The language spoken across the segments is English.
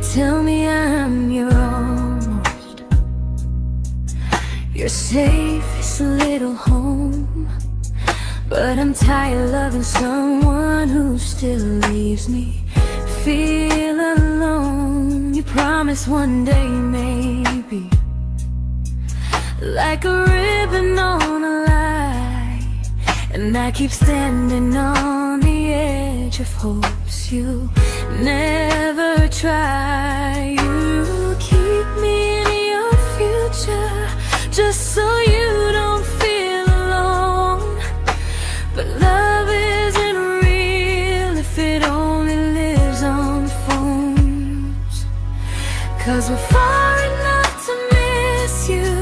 tell me I'm your almost, your safest little home. But I'm tired loving someone who still leaves me feel alone. You promise one day maybe, like a ribbon on a line, and I keep standing on the edge of hopes you never try. You keep me in your future just so you don't feel alone. But love isn't real if it only lives on phones. 'Cause we're far enough to miss you,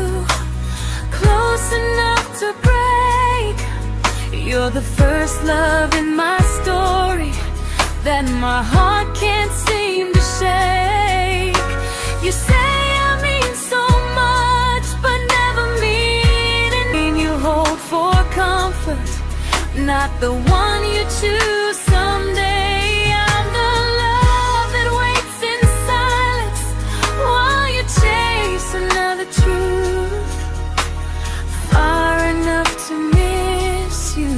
close enough to break. You're the first love in my story that my heart can't seem to shake. You say I mean so much, but never mean it. You hold for comfort, not the one you choose someday. I'm the love that waits in silence while you chase another truth. Far enough to miss you,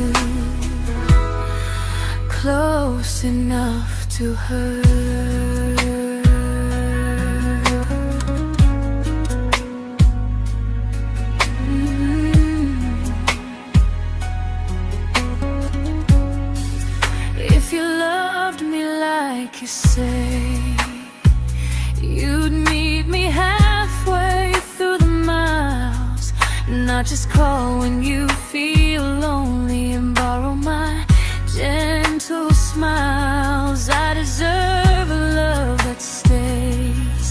close enough to hurt. If you loved me like you say, you'd meet me halfway through the miles, not just call when you feel lonely and borrow my gentle smiles. I deserve a love that stays,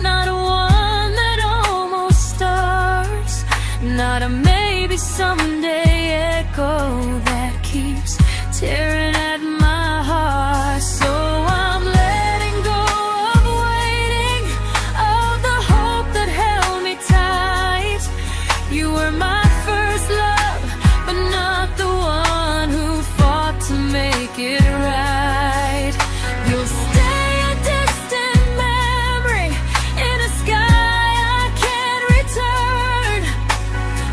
not a one that almost starts, not a maybe someday echo that keeps tearing at my heart. So I'm letting go of waiting, of the hope that held me tight. You were my first love, but not the one who fought to make it right. You'll stay a distant memory in a sky I can't return,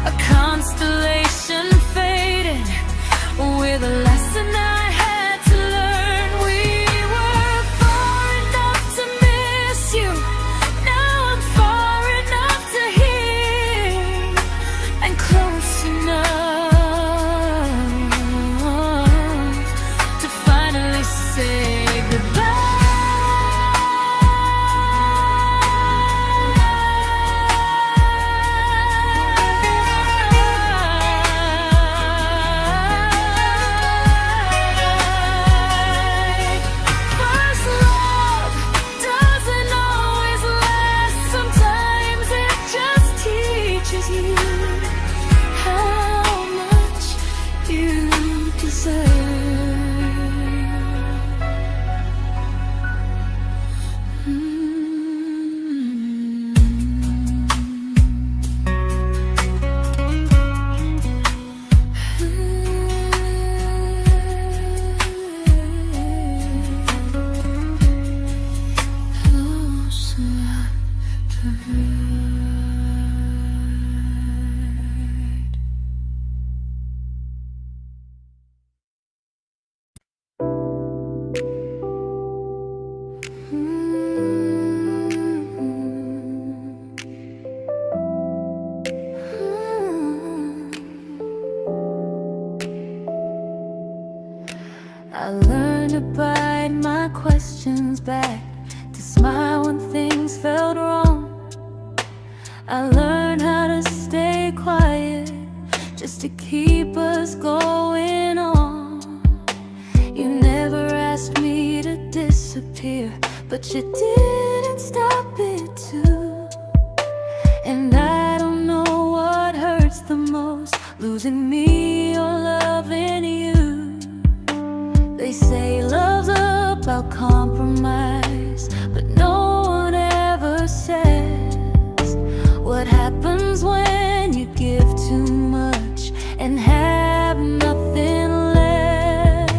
a constellation faded with a lesson I had to learn. We were far enough to miss you, now I'm far enough to hear, and close enough to finally say goodbye. First love doesn't always last, sometimes it just teaches you how much you deserve. Close enough to hurt. I learned to bite my questions back, to smile when things felt wrong. I learned how to stay quiet just to keep us going on. You never asked me to disappear, but you didn't stop it too. And I don't know what hurts the most, losing me or loving you. They say love's about compromise, but no one ever says what happens when you give too much and have nothing left.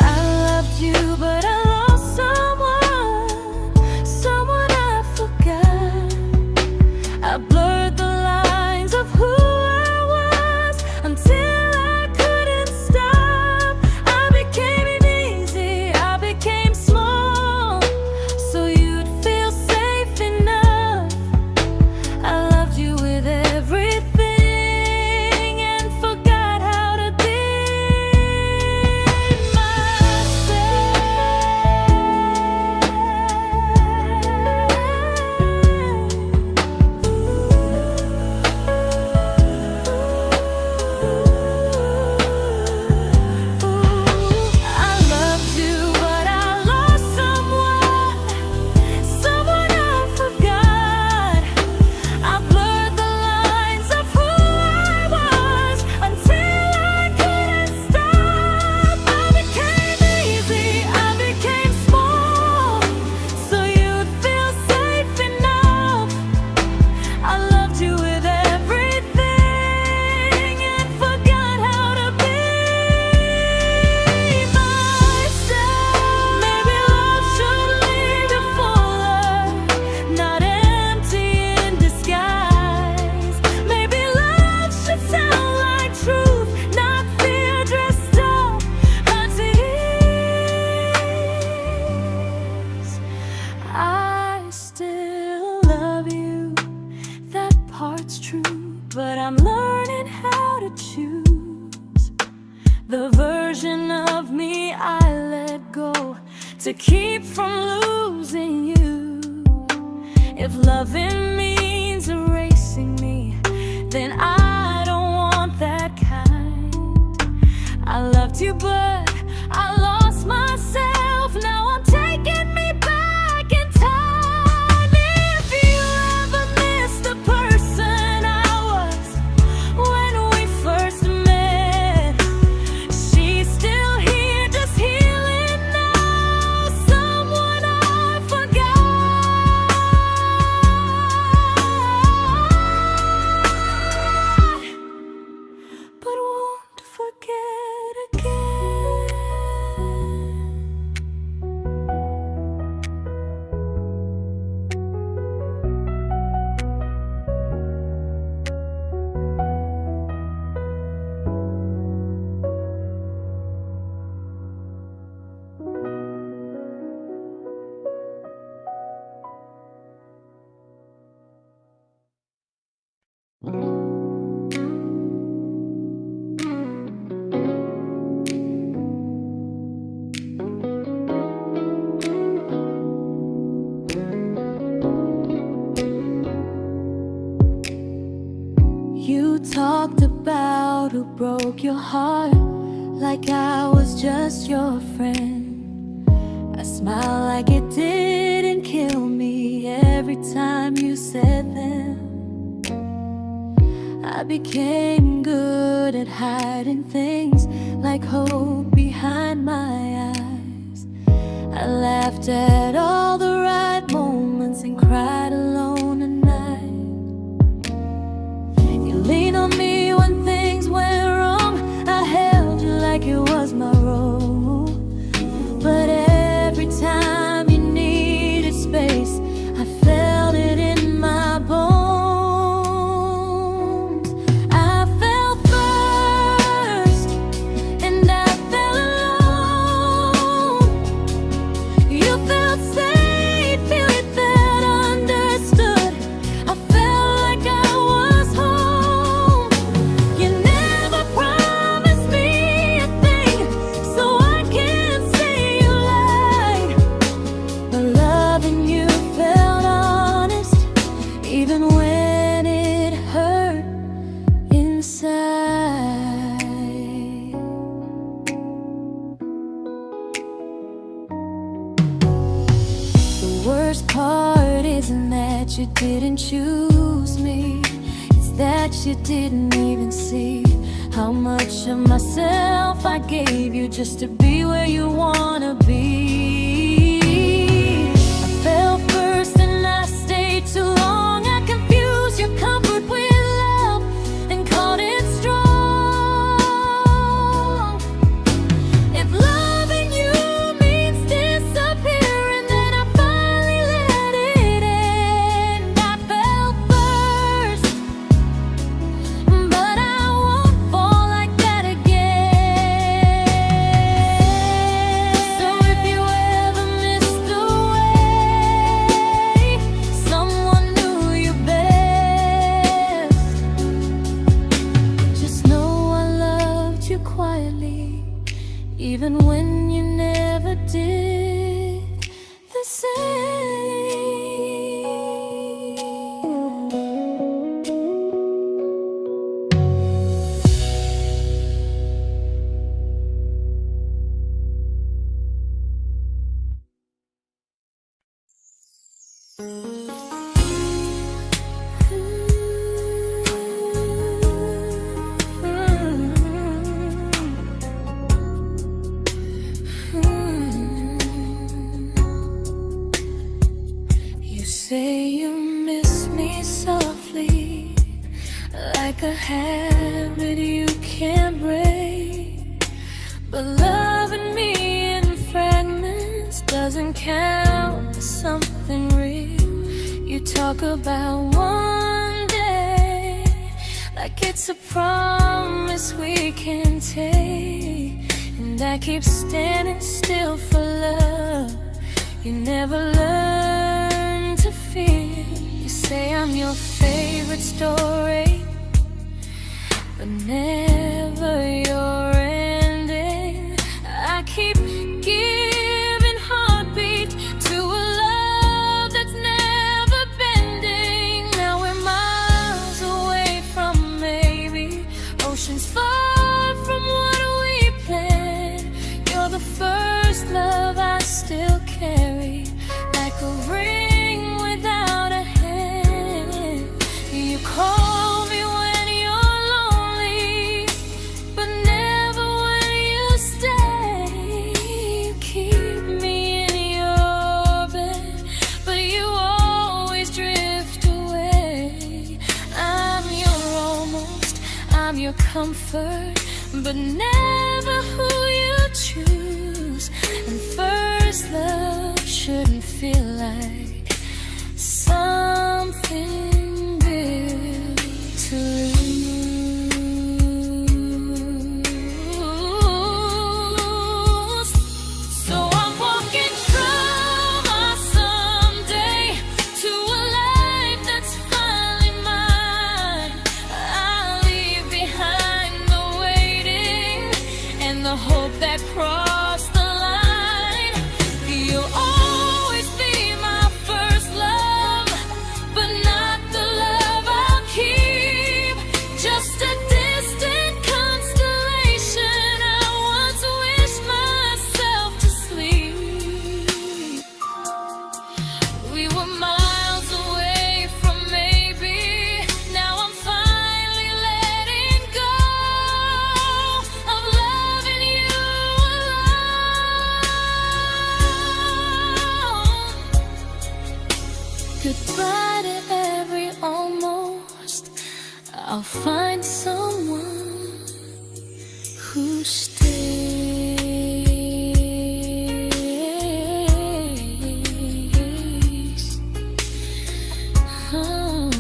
I loved you, but I lost someone it's true, but I'm learning how to choose the version of me I let go to keep from losing you. If loving means erasing me, then I don't want that kind. I loved you, but I lost myself. Now I'm taking me back in time. If you ever miss the person I was when we first met, she's still here, just healing now. Someone I forgot, but won't forget again. You talked about who broke your heart, like I was just your friend. I smile like it didn't kill me every time you said them. I became good at hiding things like hope behind my eyes. I laughed at all the right moments and cried alone at night. You leaned on me when things went wrong. I held you like it was my role. But every time you needed space, I felt it in my bones. I fell first, and I fell alone. You felt safe, you felt understood. I felt like I was home. You never promised me a thing, so I can't say you lied. But loving you felt honest, even when it hurt inside. The worst part isn't that you didn't choose me, it's that you didn't even see how much of myself I gave you just to be where you wanna be. I fell first and I stayed too long. I confused your comfort with love and called it strong. If loving you means disappearing, then I finally let it end. I fell first, but I won't fall like that again. So if you ever missed the way someone knew you best, just know I loved you quietly, even when you never did the same. You say you miss me softly, like a habit you can't break. But loving me in fragments doesn't count as something real. You talk about one day like it's a promise we can take, and I keep standing still for love. You never learn to feel. You say I'm your favorite story, but never your ending. I keep giving heartbeat to a love that's never bending. Now we're miles away from maybe, oceans far from what we planned. You're the first love I still carry, like a ring without a hand. You call me when you're lonely, but never when you stay. You keep me in your bed, but you always drift away. I'm your almost, I'm your comfort, but never who you choose. And first love shouldn't feel like something built to lose. So I'm walking from our someday to a life that's finally mine. I'll leave behind the waiting and the hope that crossed the line. You'll always be my first love, but not the love I'll keep. Just a distant constellation I once wished myself to sleep. We were miles away from maybe, now I'm finally letting go of loving you alone. Goodbye to every almost. I'll find someone who stays. Oh.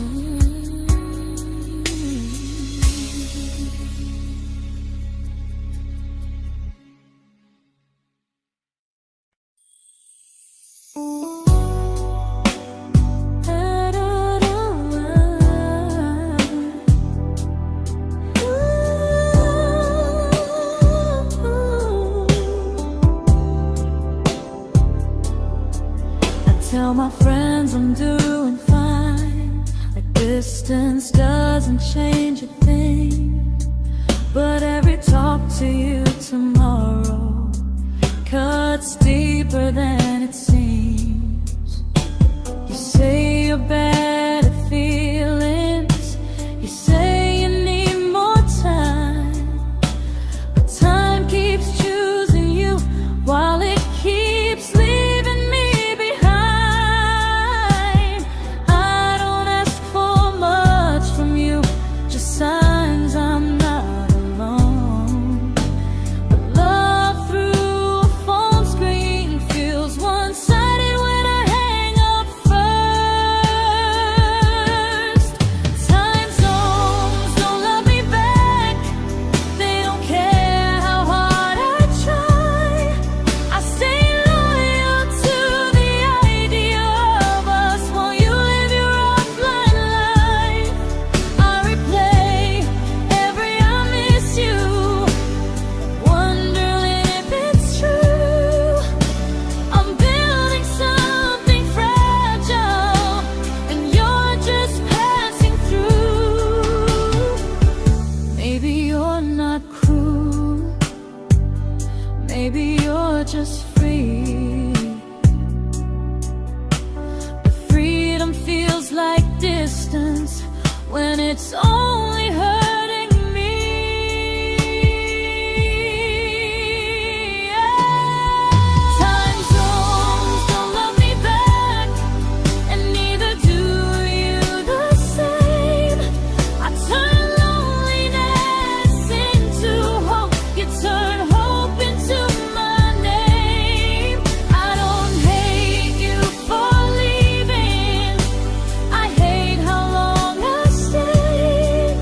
Tell my friends I'm doing fine, like distance doesn't change a thing. But every talk to you tomorrow cuts deeper than it seems. You say you're bad at feelings, you say you need more time, but time keeps choosing you while it keeps leaving me behind. I don't ask for much from you, just signs I'm not alone. But love through a phone screen feels one-sided when I hang up first. Time zones don't love me back, they don't care how hard I try. I stay loyal to the idea of us while you live your offline life. I replay every I miss you, wondering if it's true. I'm building something fragile, and you're just passing through. Maybe you're not cruel, maybe you're just free. But freedom feels like distance when it's only hurting me. Time zones don't love me back, and neither do you the same. I turn loneliness into hope, you turn hope into my name. I don't hate you for leaving, I hate how long I stayed.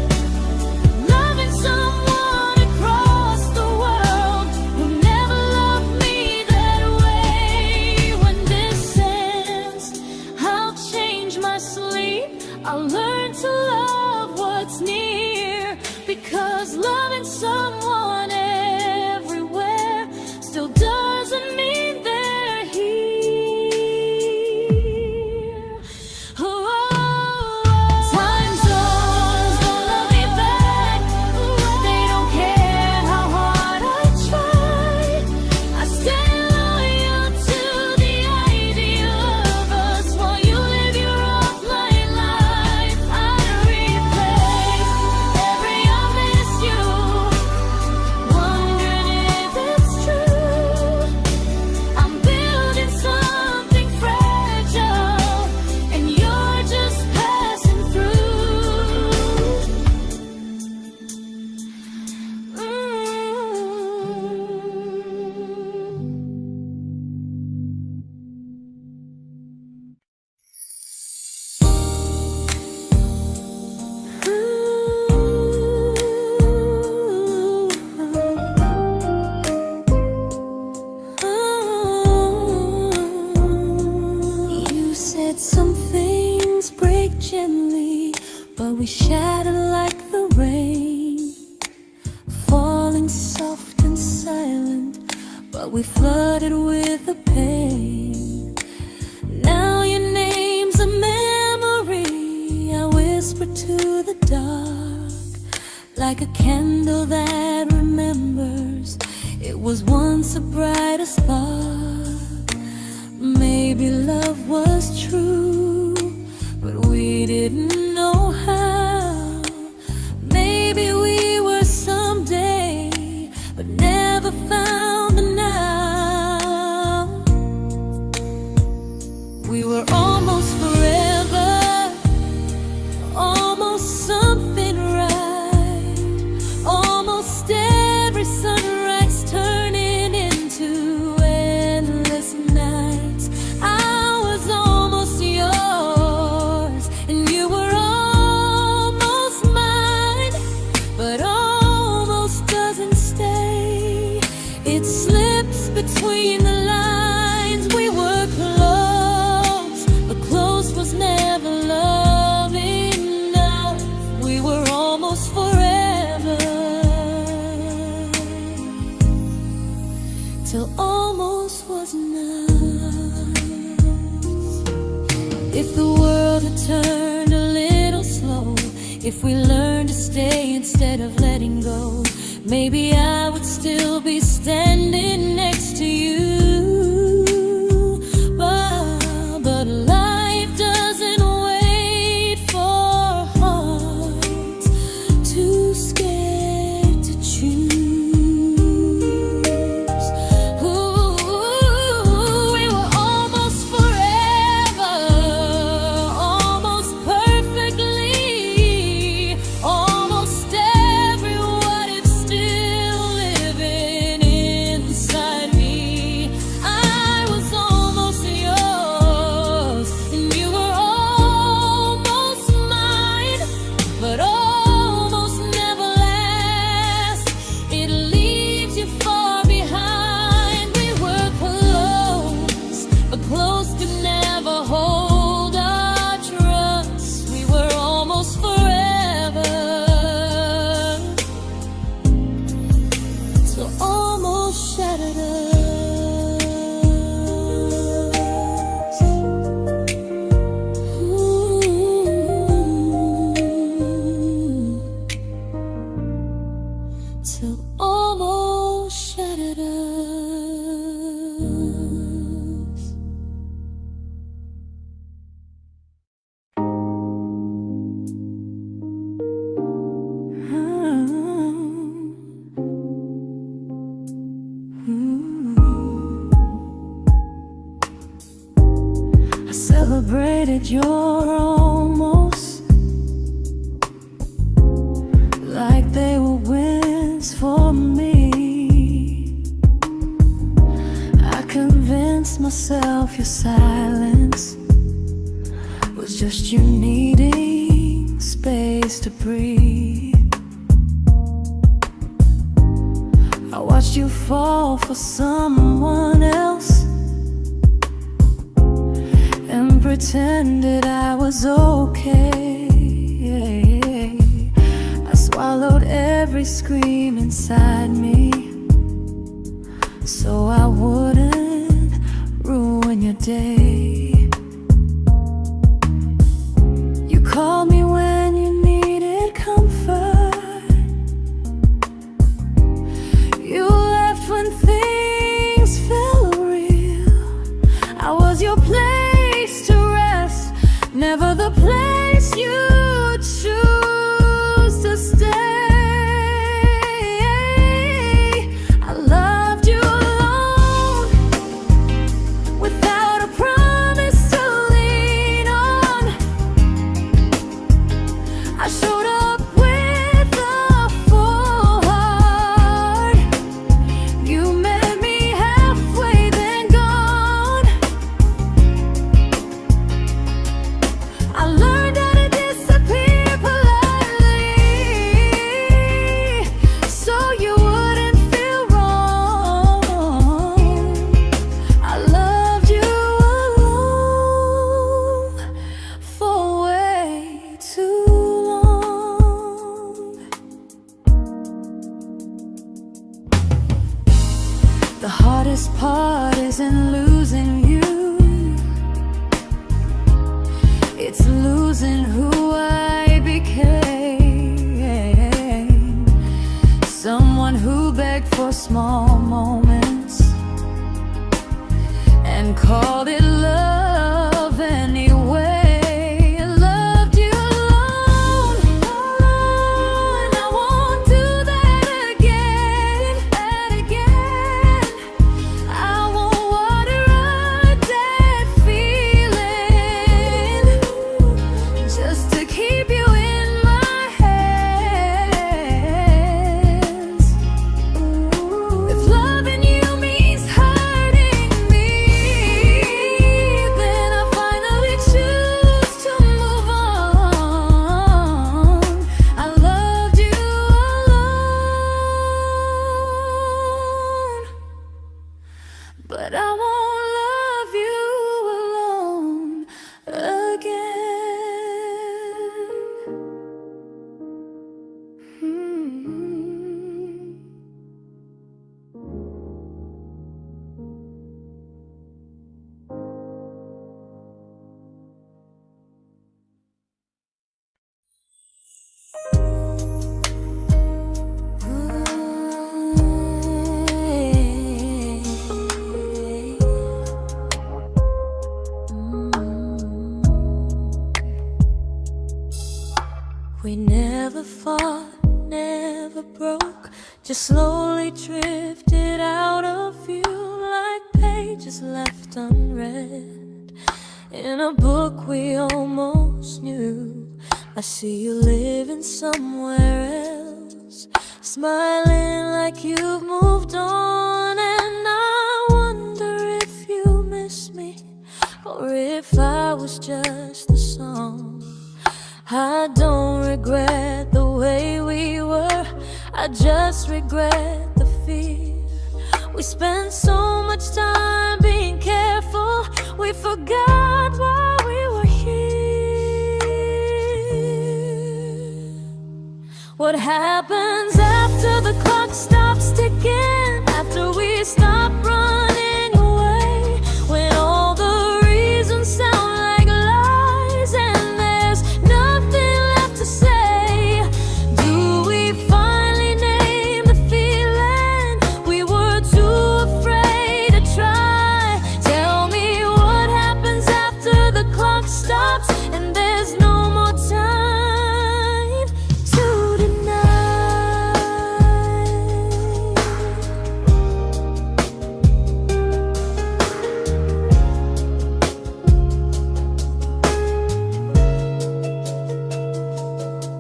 I learned to love what's near, because loving someone everywhere still doesn't mean they're here. Time zones don't love me back. They don't care how hard I try. I stay loyal to the idea of us while you live your offline life. I'd replace every I miss you, wondering if it's true. I'm building something fragile, and you're just passing through. You said some things break gently, but we shatter like the rain, falling soft and silent, but we flooded with the pain. Now your name's a memory I whisper to the dark, like a candle that remembers it was once a brighter spark. Maybe love was true, but we didn't know how. Maybe we were someday, but never found the now. We were almost forever, almost something right, almost every sunrise turning into endless nights. I was almost yours, and you were almost mine, but almost doesn't stay. It slips between the lines. We were close, but close was never love enough. We were almost forever, till almost was enough. If the world had turned a little slow, if we learned to stay instead of letting go, maybe I would still be standing next to you. But life doesn't wait for hearts too scared to choose. Ooh, we were almost forever, almost perfectly, almost every what if still living inside me. I was almost yours, and you were almost mine, but almost never lasts. It leaves you far behind. We were close, but close could never hold our trust. We were almost forever, so almost shattered us. Ooh, till almost shattered us. I celebrated your almost like they were wins for me. I convinced myself your silence was just you needing space to breathe. I watched you fall for someone else and pretended I was okay. I swallowed every scream inside me, so I wouldn't ruin your day. You called me when you needed comfort. You left when things felt real. I was your place to rest, never the place you choose to stay. I loved you alone, without a promise to lean on. I showed up with a full heart. You met me halfway, then gone. I learned how to disappear politely, so you wouldn't feel wrong. I loved you alone for way too long. The hardest part isn't losing you, it's losing who I became. Someone who begged for small moments and called it love anyway. I loved you alone, and I won't do that again. I won't water a dead feeling just to keep you in my hands. If loving you means hurting me, then I finally choose to move on. I loved you alone, but I won't love you alone again. We never fought, never broke, just slowly drifted out of view like pages left unread in a book we almost knew. I see you living somewhere else, smiling like you've moved on, and I wonder if you miss me or if I was just a song. I don't regret the way we were, I just regret the fear. We spent so much time being careful, we forgot why we were here. What happens after the clock stops ticking, after we stop running away, when all the reasons sound like lies and there's nothing left to say? Do we finally name the feeling we were too afraid to try? Tell me what happens after the clock stops and there's no more time to deny.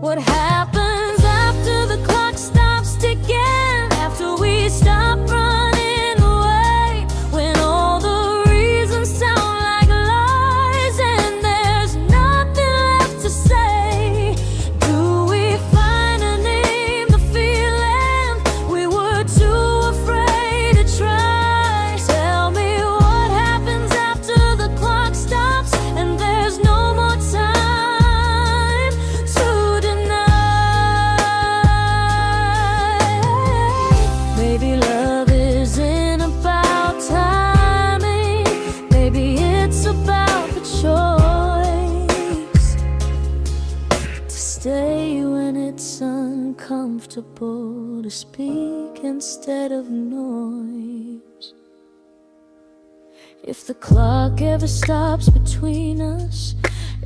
What happens after the clock stops ticking, after we stop running away, when all the reasons sound like lies and there's nothing day when it's uncomfortable to speak instead of noise. If the clock ever stops between us,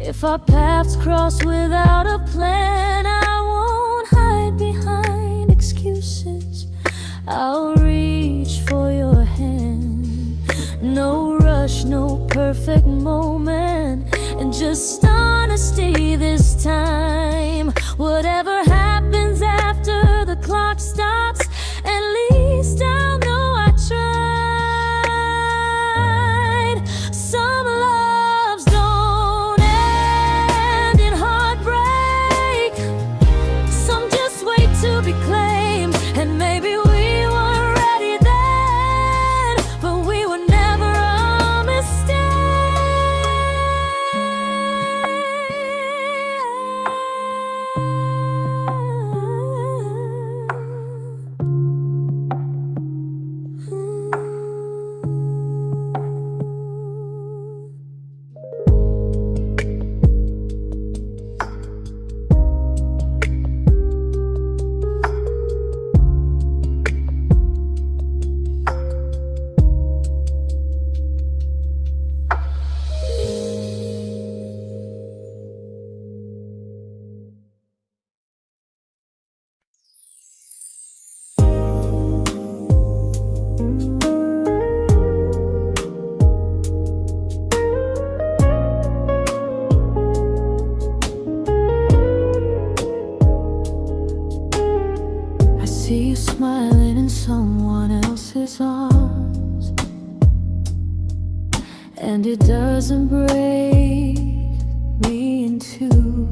if our paths cross without a plan, I won't hide behind excuses. I'll reach for your hand. No rush, no perfect moment, and just honesty this time. Whatever happens after the clock stops, at least I'll know I tried. Some loves don't end in heartbreak, some just wait to be claimed. And maybe we weren't ready then, but we were never a mistake. I see you smiling in someone else's arms, and it doesn't break me in two.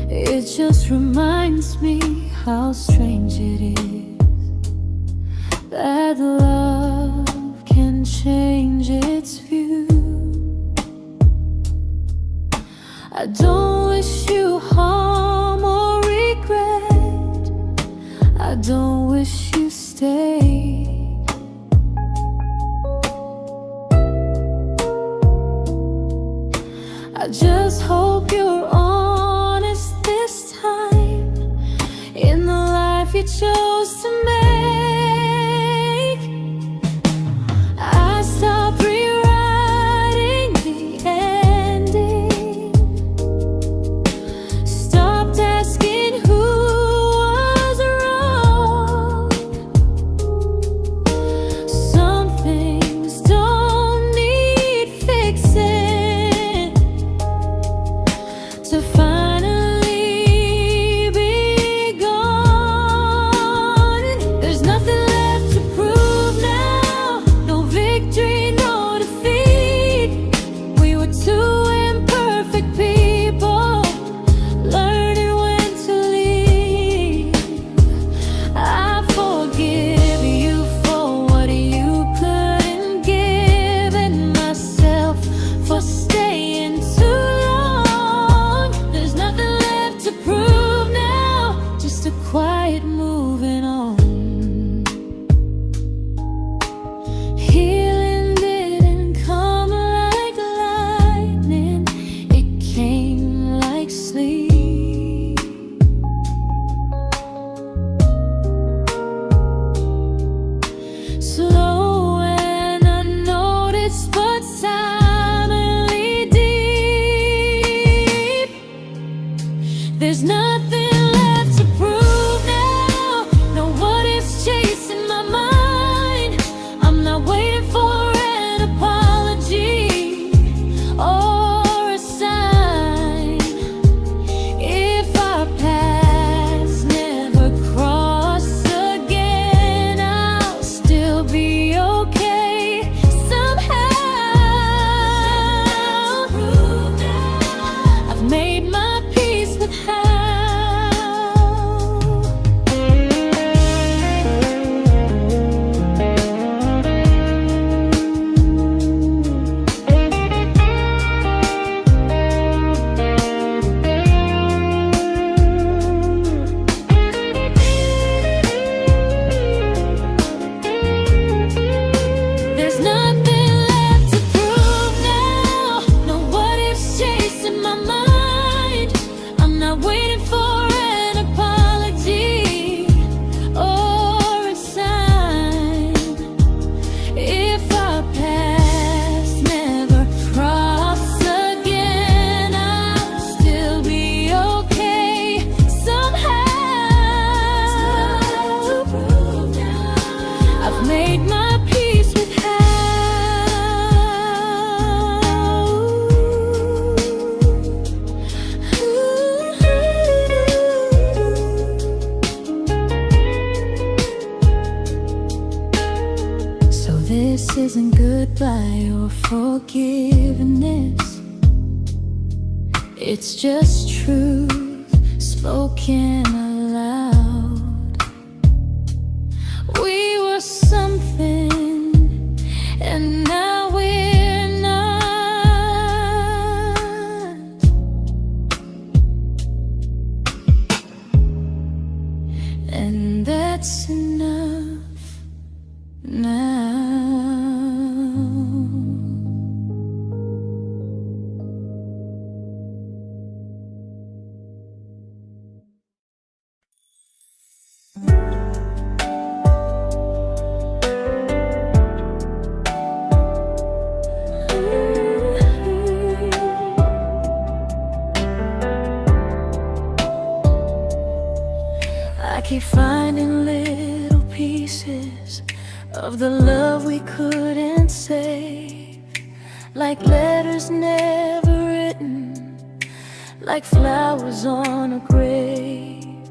It just reminds me how strange it is that love can change its view. I don't wish you harm or regret, I don't wish you stay. I just hope you're honest this time in the life you chose to make. I stopped rewriting the ending, stopped asking who was wrong. Some things don't need fixing to finally be gone. for forgiveness. It's just truth spoken aloud. We were something, and now we're not. And that's enough now. I keep finding little pieces of the love we couldn't save, like letters never written, like flowers on a grave.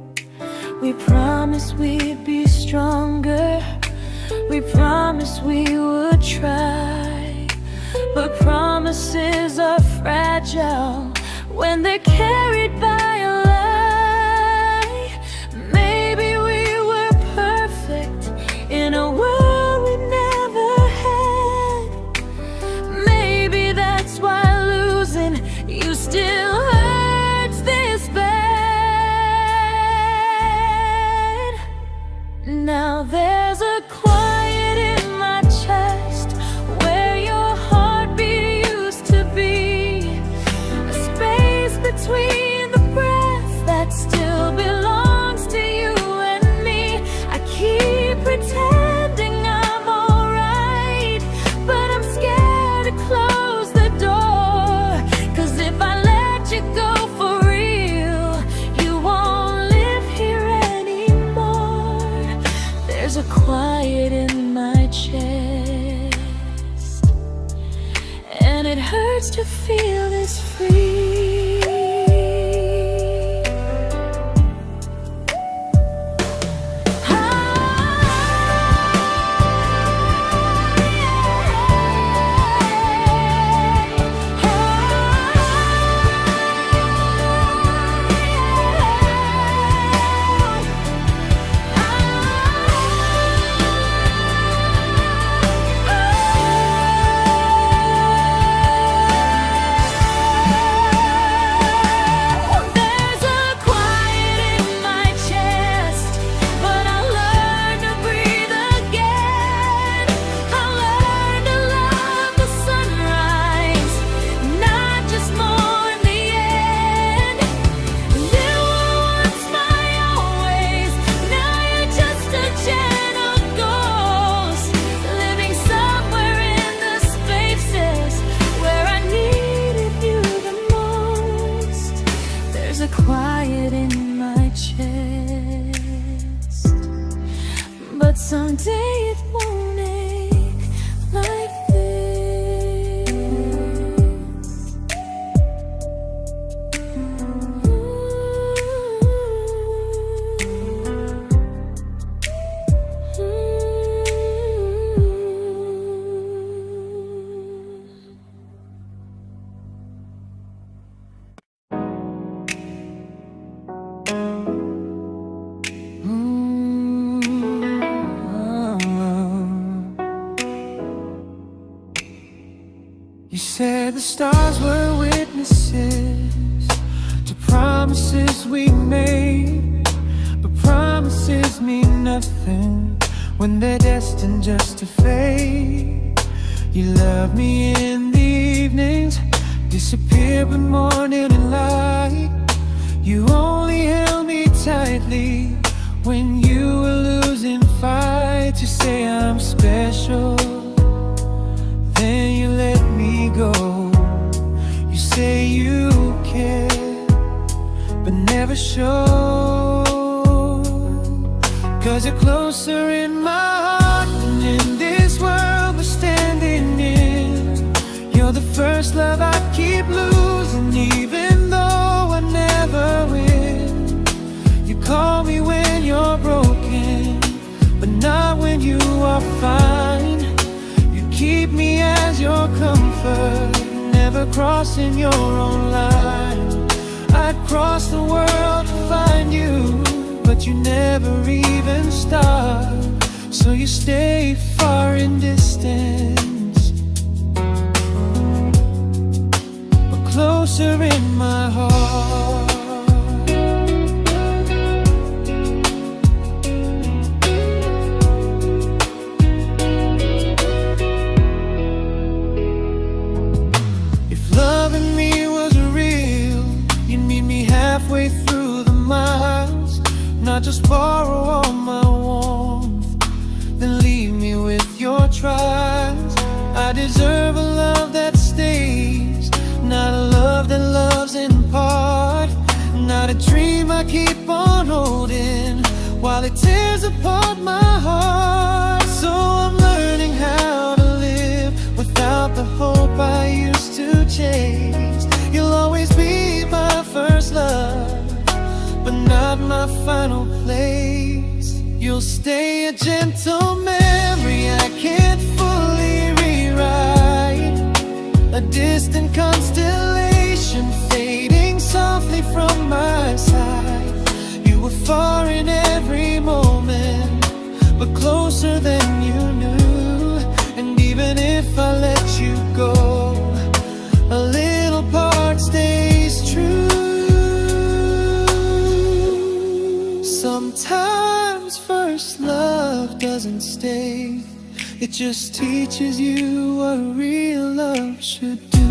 We promised we'd be stronger, we promised we would try, but promises are fragile when they're carried by a lie. Maybe we were perfect in a world we never had. Maybe that's why losing you still hurts this bad. Now there's a quiet in my chest where your heartbeat used to be, a space between the breaths that still belongs to you and me. I keep pretending I'm alright, but I'm scared to close the door, 'cause if I let you go for real, you won't live here anymore. There's a quiet in my chest, and it hurts to feel this free. Quiet in my chest, but someday it won't ache like this. You said the stars were witnesses to promises we made, but promises mean nothing when they're destined just to fade. You love me in the evenings, disappear but morning and light. You only held me tightly when you were losing fights. You say I'm special, then you let me go. You say you care, but never show, 'cause you're closer in my heart than in this world we're standing in. You're the first love I keep losing, even though I never win. You call me when you're broken, but not when you are fine. You keep me as your company. crossing your own line. I'd cross the world to find you, but you never even start. So you stay far in distance, but closer in my heart. Halfway through the miles, not just borrow all my warmth, then leave me with your trials. I deserve a love that stays, not a love that loves in part, not a dream I keep on holding while it tears apart my heart. So I'm learning how to live without the hope I used to chase. You'll always be my first love, but not my final place. You'll stay a gentle memory I can't fully rewrite, a distant constellation fading softly from my side. You were far in every moment, but closer than you knew. And even if I let you go, a little part stays true. Sometimes first love doesn't stay, it just teaches you what real love should do.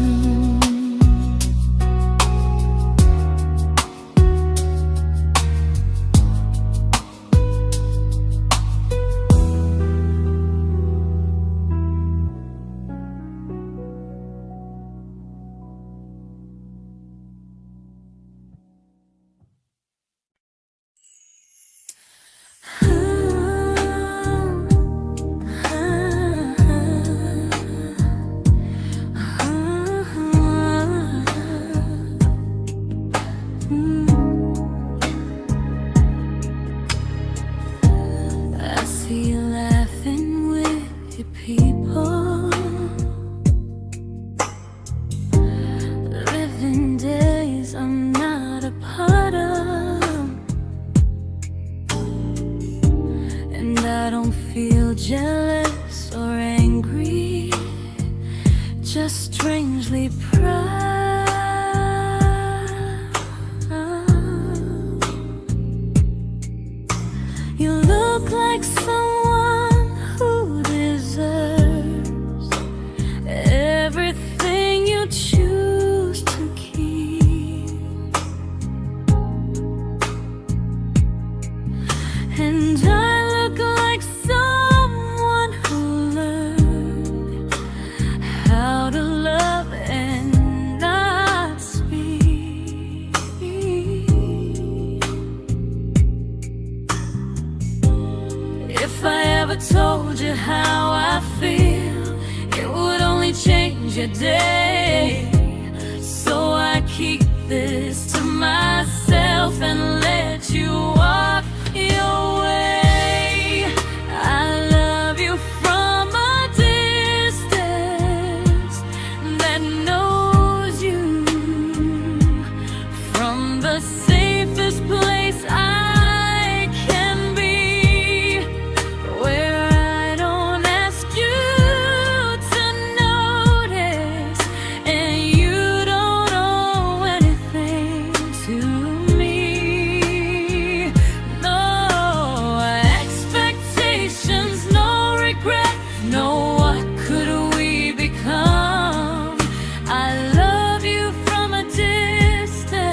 I don't feel jealous or angry, just strangely proud. You look like someone who deserves everything you choose to keep. And I look like someone who learned how to love and not speak. If I ever told you how I feel, it would only change your day. So I keep this to myself and let you walk your way. I love you from a distance that knows you, from the safest place I can be, where I don't ask you to notice and you don't owe anything to me. No expectations, no regret, no what could we become. I love you from a distance,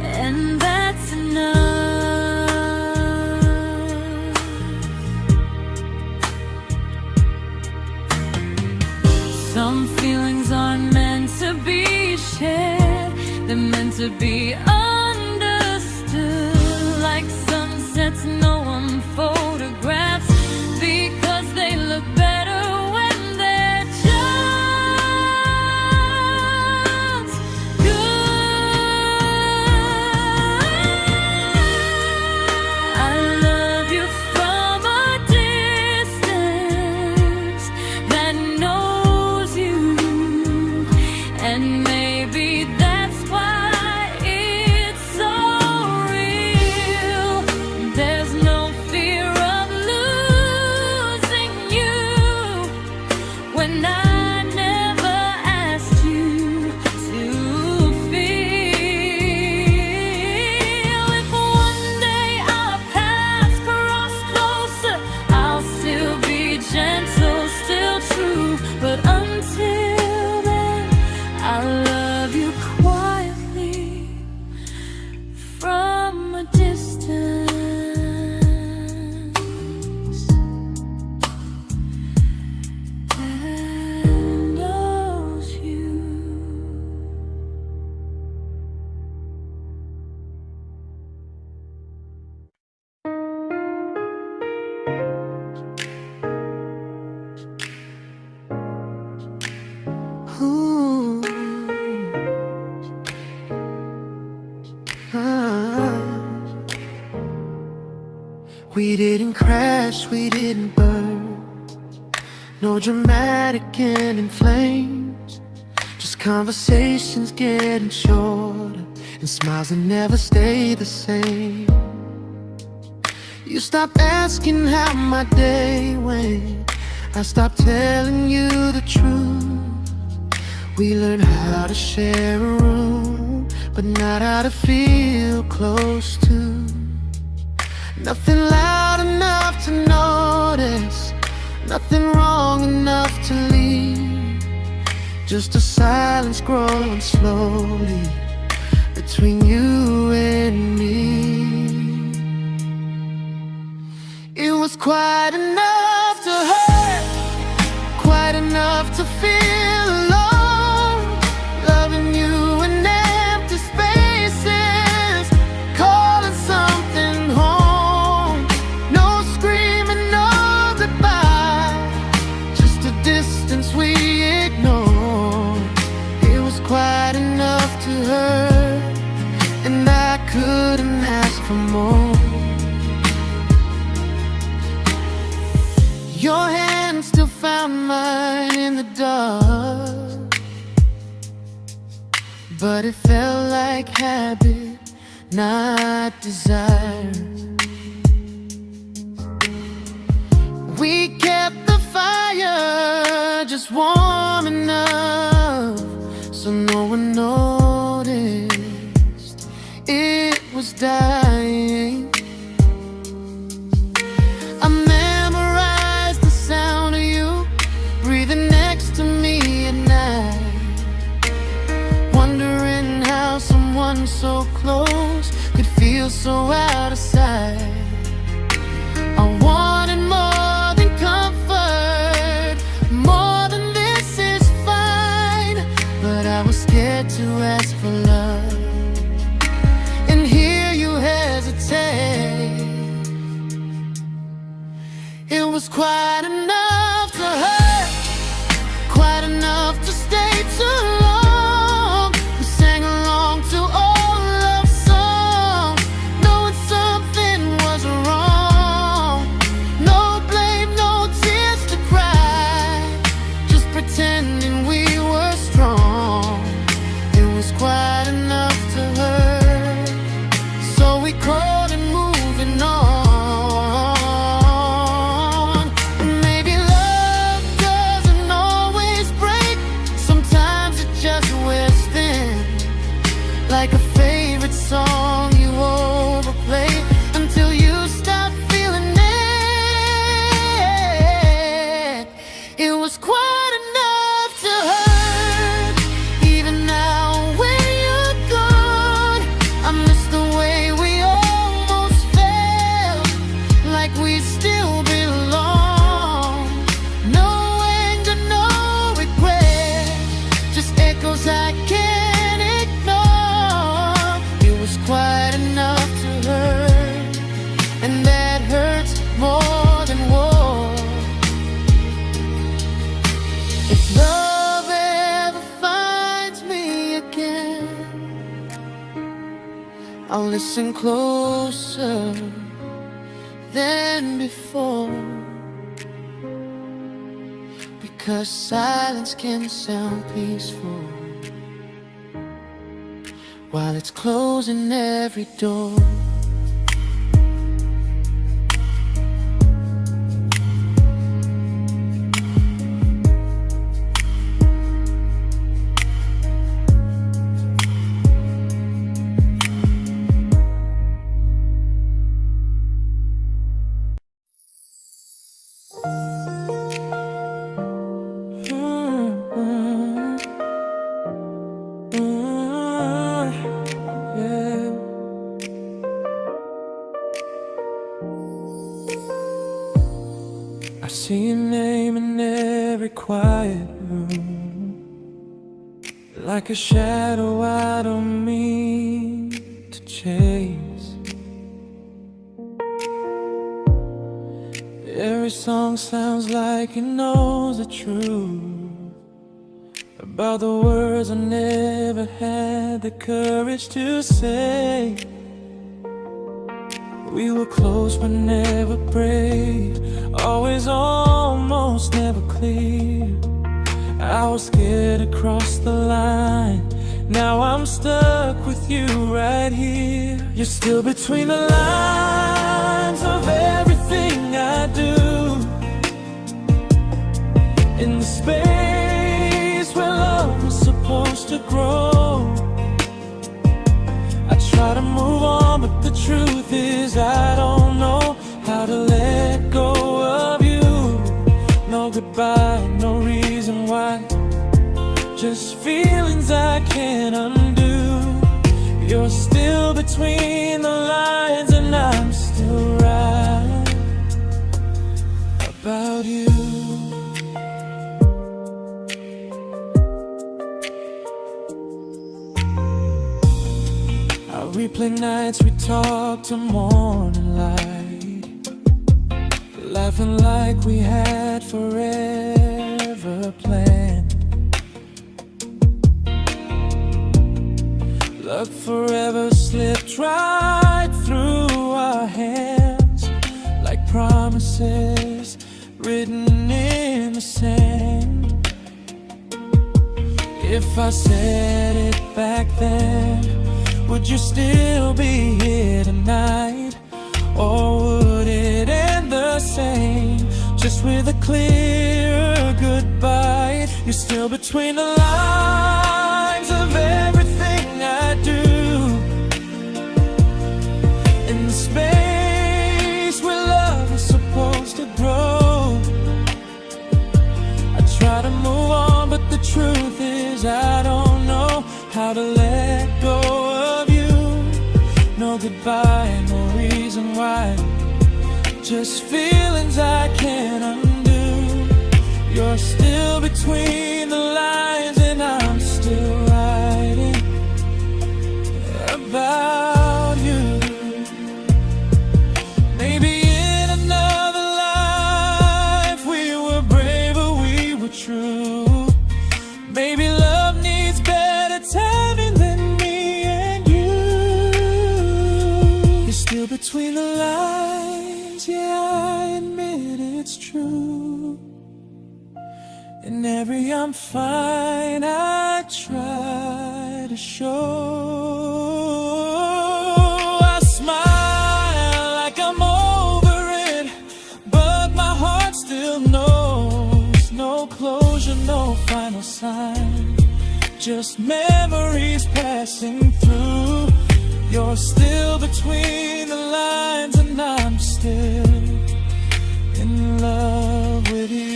and that's enough. Some feelings aren't meant to be shared, they're meant to be understood, like sunsets no one photographs, because they look better when they're just good. I love you from a distance that knows when I never asked you to feel. If one day our paths cross closer, I'll still be gentle, still true. But until then, I'll love you quietly from a distance. Ooh. We didn't crash, we didn't burn. No dramatic end in flames. Just conversations getting shorter, and smiles that never stay the same. You stopped asking how my day went. I stopped telling you the truth. We learned how to share a room, but not how to feel close to. Nothing loud enough to notice, nothing wrong enough to leave. Just a silence growing slowly between you and me. It was quite enough to hurt, quite enough to feel alone. Loving you in empty spaces, calling something home. No screaming, no goodbye, just a distance we ignored. It was quite enough to hurt, and I couldn't ask for more. Your hand still found mine in the dark, but it felt like habit, not desire. We kept the fire just warm enough so no one noticed it was dying. I memorized the sound of you breathing next to me at night, wondering how someone so close could feel so out of sight. I wanted more than comfort, more than this is fine, but I was scared to ask for love, and here you hesitate. It was quite enough to hurt, quite enough to stay too long. We sang along to old love songs, knowing something was wrong. No blame, no tears to cry, just pretending we were strong. It was quite enough to hurt, so we called and moving on. Maybe love doesn't always break, sometimes it just wears thin, like a favorite song you overplay until you stop feeling it. It was quite enough to hurt, even now when you're gone. I miss the way we almost felt, like we still belong. No anger, no regret, just echoes I can't ignore. It was quite enough to hurt, and that hurts more than war. If love ever finds me again, I'll listen closer than before, because silence can sound peaceful while it's closing every door. every quiet room, like a shadow I don't mean to chase. Every song sounds like it knows the truth about the words I never had the courage to say. We were close but never brave, always almost never clear. I was scared to cross the line, now I'm stuck with you right here. You're still between the lines of everything I do, in the space where love was supposed to grow. I try to move on, but the truth is I don't know how to let go of you. No goodbye, no reason why, just feelings I can't undo. You're still between the lines and I'm still right about you. I replay nights we talk to morning light, laughing like we had forever planned. Luck forever slipped right through our hands, like promises written in the sand. If I said it back then, would you still be here tonight? Or would it end the same, just with a clear goodbye? You're still between the lines of everything I do, in the space where love is supposed to grow. I try to move on, but the truth is I don't know how to let go of you. No goodbye, no reason why, just feelings I can't undo. You're still between the lines and I'm still writing about you. Maybe in another life we were braver, we were true. Maybe love needs better timing than me and you. You're still between the lines, yeah, I admit it's true. In every I'm fine I try to show. I smile like I'm over it, but my heart still knows. No closure, no final sign, just memories passing through. You're still between the lines and I'm still in love with you.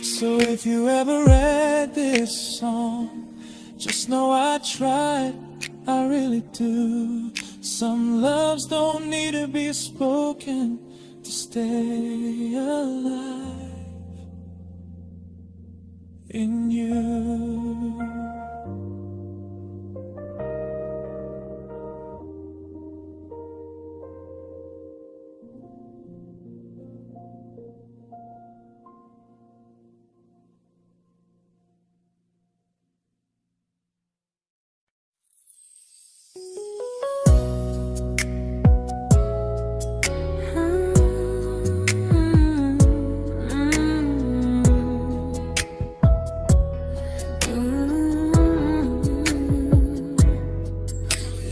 So if you ever read this song, just know I tried, I really do. Some loves don't need to be spoken to stay alive in you.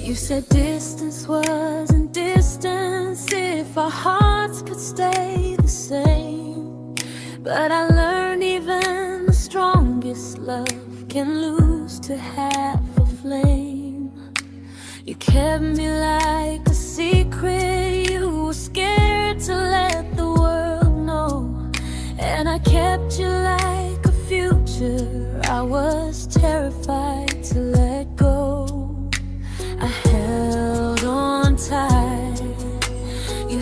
You said distance wasn't distance if our hearts could stay the same. But I learned even the strongest love can lose to half a flame. You kept me like a secret, you were scared to let the world know. And I kept you like a future, I was terrified to let go. I held on tight, you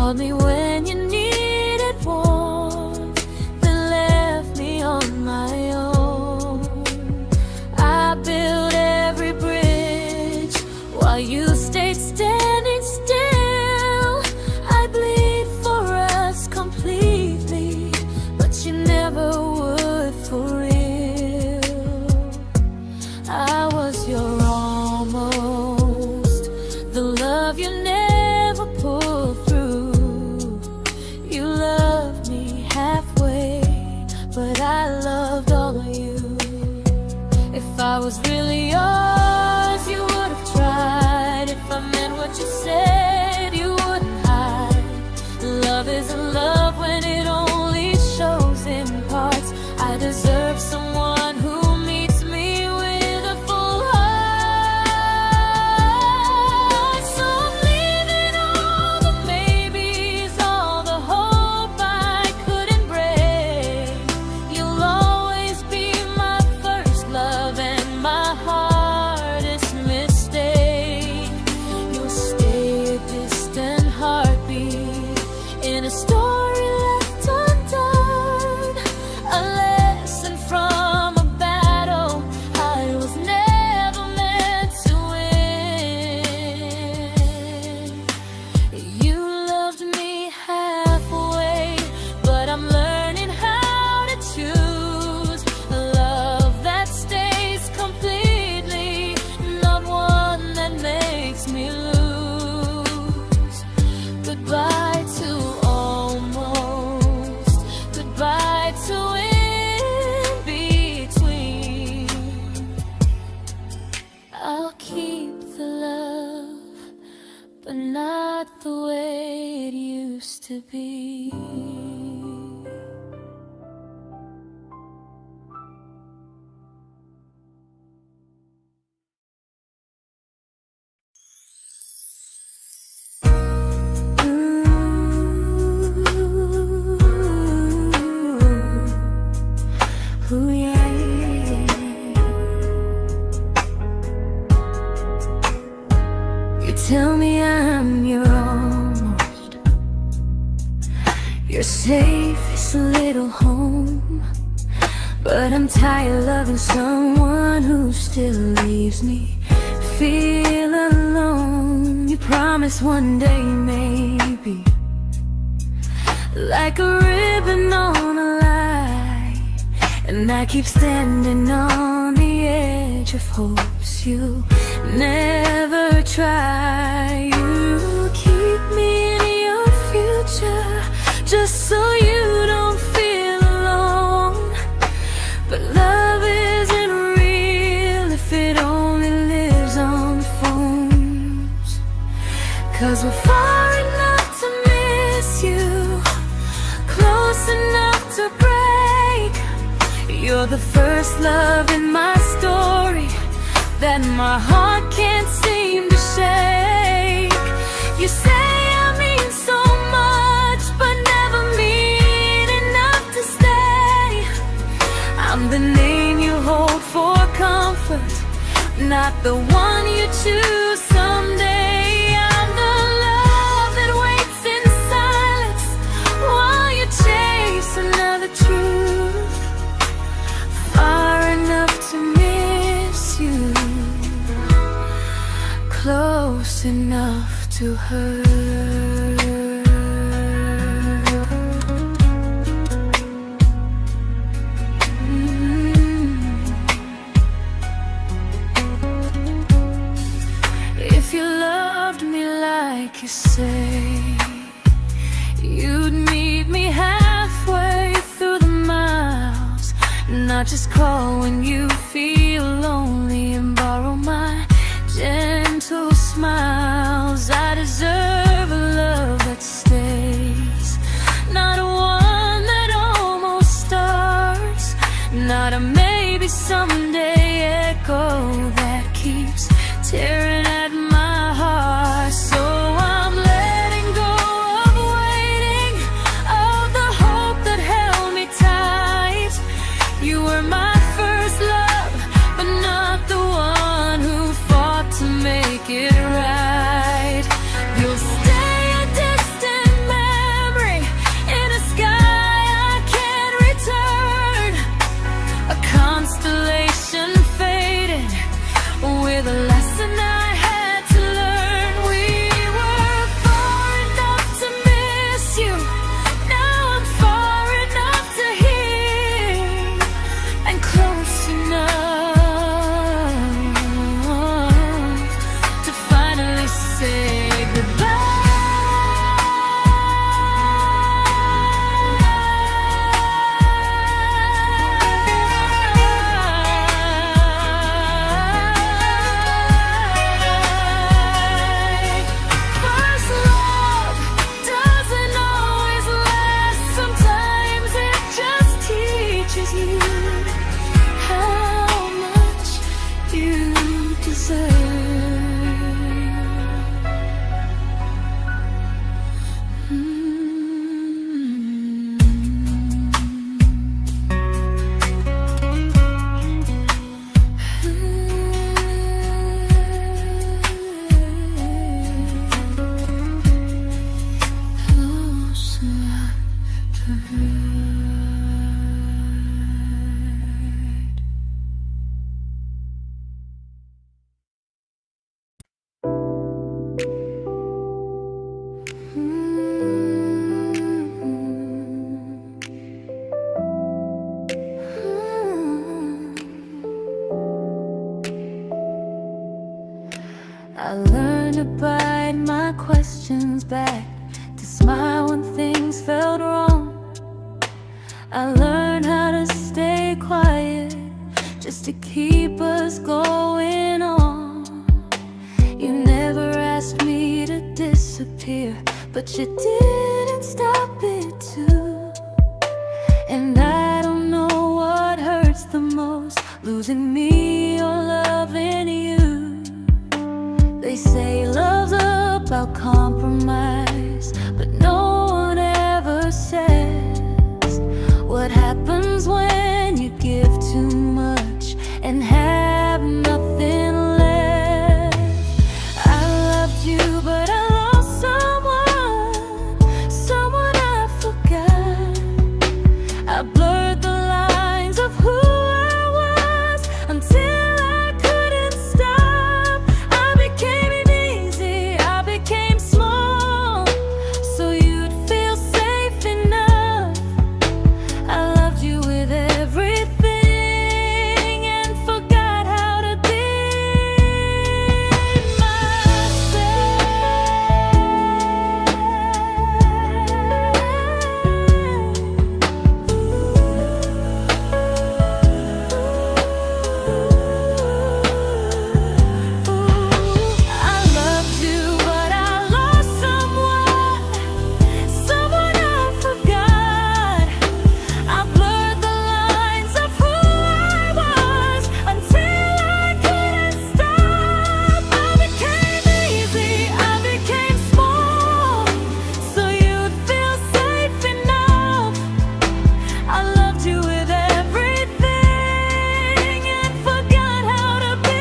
called me when you needed warmth, then left me on my own. I built every bridge while you stayed standing still. I bleed for us completely, but you never would for real. I was your almost, the love you never pulled through. You loved me halfway, but I loved all of you. If I was really yours, you would have tried. If I meant what you said, you wouldn't hide. Love isn't love when it only shows in parts. I deserve someone who meets me with a full heart. So I'm leaving all the maybes, all the hope I couldn't break. You'll always be my first love and my hardest mistake. You'll stay a distant heartbeat in a story left undone, a lesson from a battle I was never meant to win. You loved me halfway, but I'm learning how to choose a love that stays completely, not one that makes me lose. Goodbye to almost, goodbye to in between. I'll keep the love, but not the way it used to be. Ooh, yeah, yeah. You tell me I'm your almost, your safest little home, but I'm tired loving someone who still leaves me feel alone. You promise one day maybe, like a ribbon on a line, and I keep standing on the edge of hopes you never try. You keep me in your future just so you don't feel alone. But love isn't real if it only lives on the phones. 'Cause we're far enough to miss you, close enough to break. You're the first love in my story that my heart can't seem to shake. You say I mean so much, but never mean enough to stay. I'm the name you hold for comfort, not the one you choose someday. I'm the love that waits in silence while you chase another truth. Far enough to miss you, close enough to hurt. If you loved me like you say, you'd meet me halfway through the miles, not just call when you feel lonely and borrow my gentle smiles. I deserve a love that stays, not one that almost starts, not a maybe someday echo that keeps tearing at my heart. So I'm letting go of waiting, of the hope that held me tight. You were my first love, but not the one who fought to make it right. You'll turns back to smile when things felt wrong. I learned how to stay quiet just to keep us going on. You never asked me to disappear, but you didn't stop it too. And I don't know what hurts the most, losing me or loving you. They say love's about compromise, but no one ever says what happens when you give too much and have nothing left. I loved you, but I lost someone I forgot. I blurred the lines of who I was until I couldn't stop. I became easy, I became small, so you'd feel safe enough. I loved you with everything and forgot how to be I loved you, but I lost someone I forgot. I blurred the lines of who I was until I couldn't stop. I became easy, I became small, so you'd feel safe enough. I loved you with everything and forgot how to be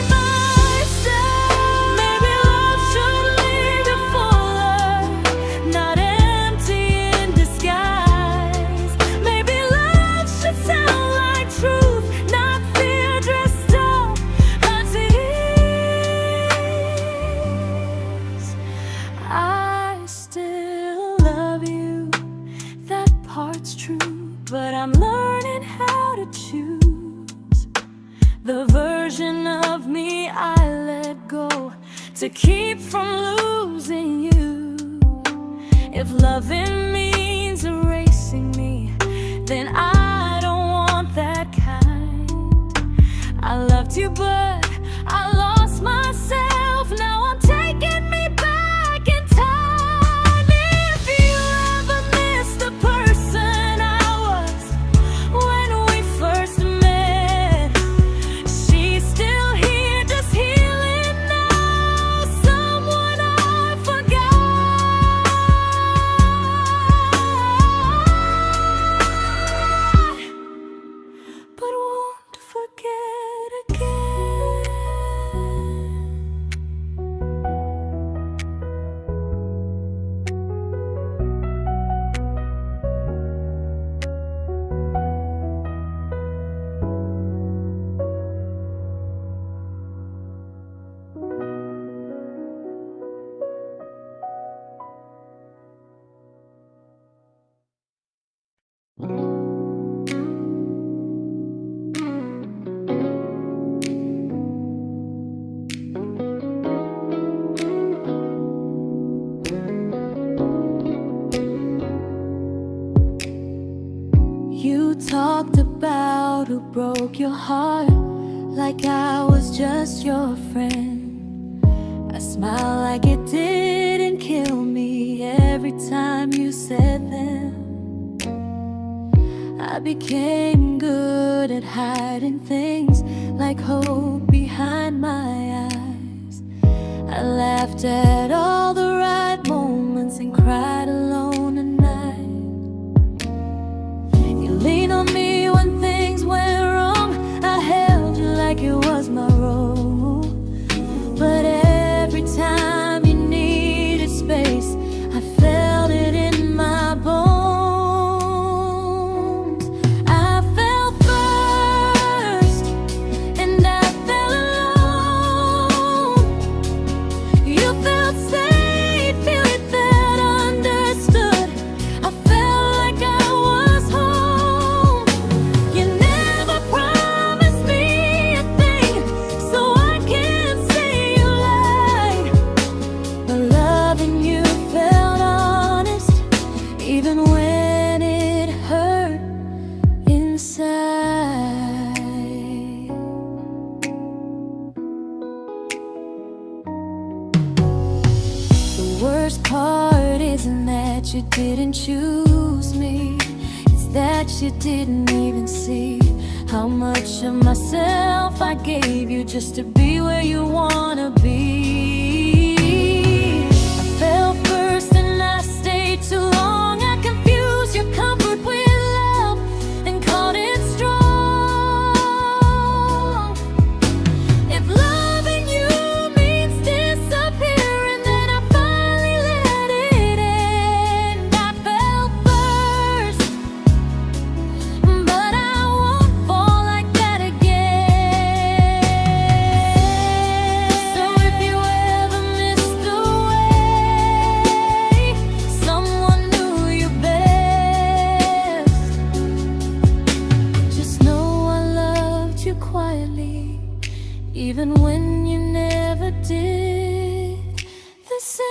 myself. Maybe love should leave you fuller, not empty in disguise. Maybe love should sound like truth, not fear dressed up as ease. I still love you, that part's true, but I'm learning how to choose the version of me I let go to keep from losing you. If loving means erasing me, then I don't want that kind. I loved you, but I lost myself. Now I'm taking me back in time. If you ever miss the person I was when we first met, she's still here, just healing now. Someone I forgot, but won't forget again. You talked about who broke your heart like I was just your friend. I smile like it didn't kill me every time you said them. I became good at hiding things like hope behind my eyes. I laughed at all the right moments and cried alone at night. You leaned on me when things went wrong. I held you like it was my role. But every time you needed space, I felt it in my bones. I fell first, and I fell alone. You felt safe, you felt understood. I felt like I was home. You never promised me a thing, so I can't say you lied. worst part isn't that you didn't choose me, it's that you didn't even see how much of myself I gave you just to be where you wanna be. I fell first and I stayed too long. I confused your comfort with love and called it strong. If loving you means disappearing, then I finally let it end. I fell first, but I won't fall like that again. So if you ever missed a way, someone knew you best, just know I loved you quietly, even when you never did the same.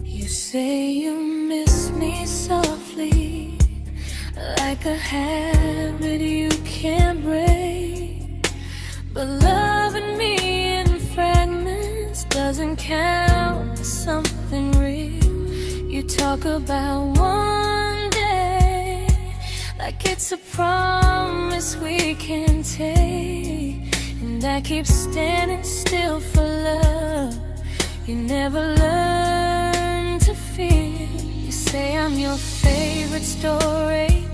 You say you miss me softly, like a habit you can't break. But loving me in fragments doesn't count as something real. You talk about one day like it's a promise we can take, and I keep standing still for love. You never learn to feel. You say I'm your favorite story,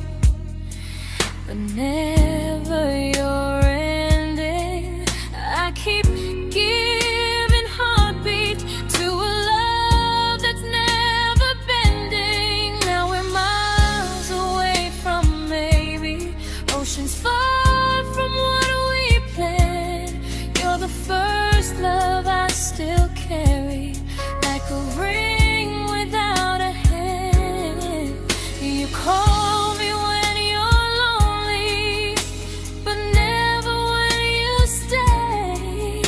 but never your ending. I keep giving heartbeat to a love that's never bending. Now we're miles away from maybe, oceans far from what we planned. You're the first love I still carry, like a ring without a hand. You call me when you're lonely, but never when you stay.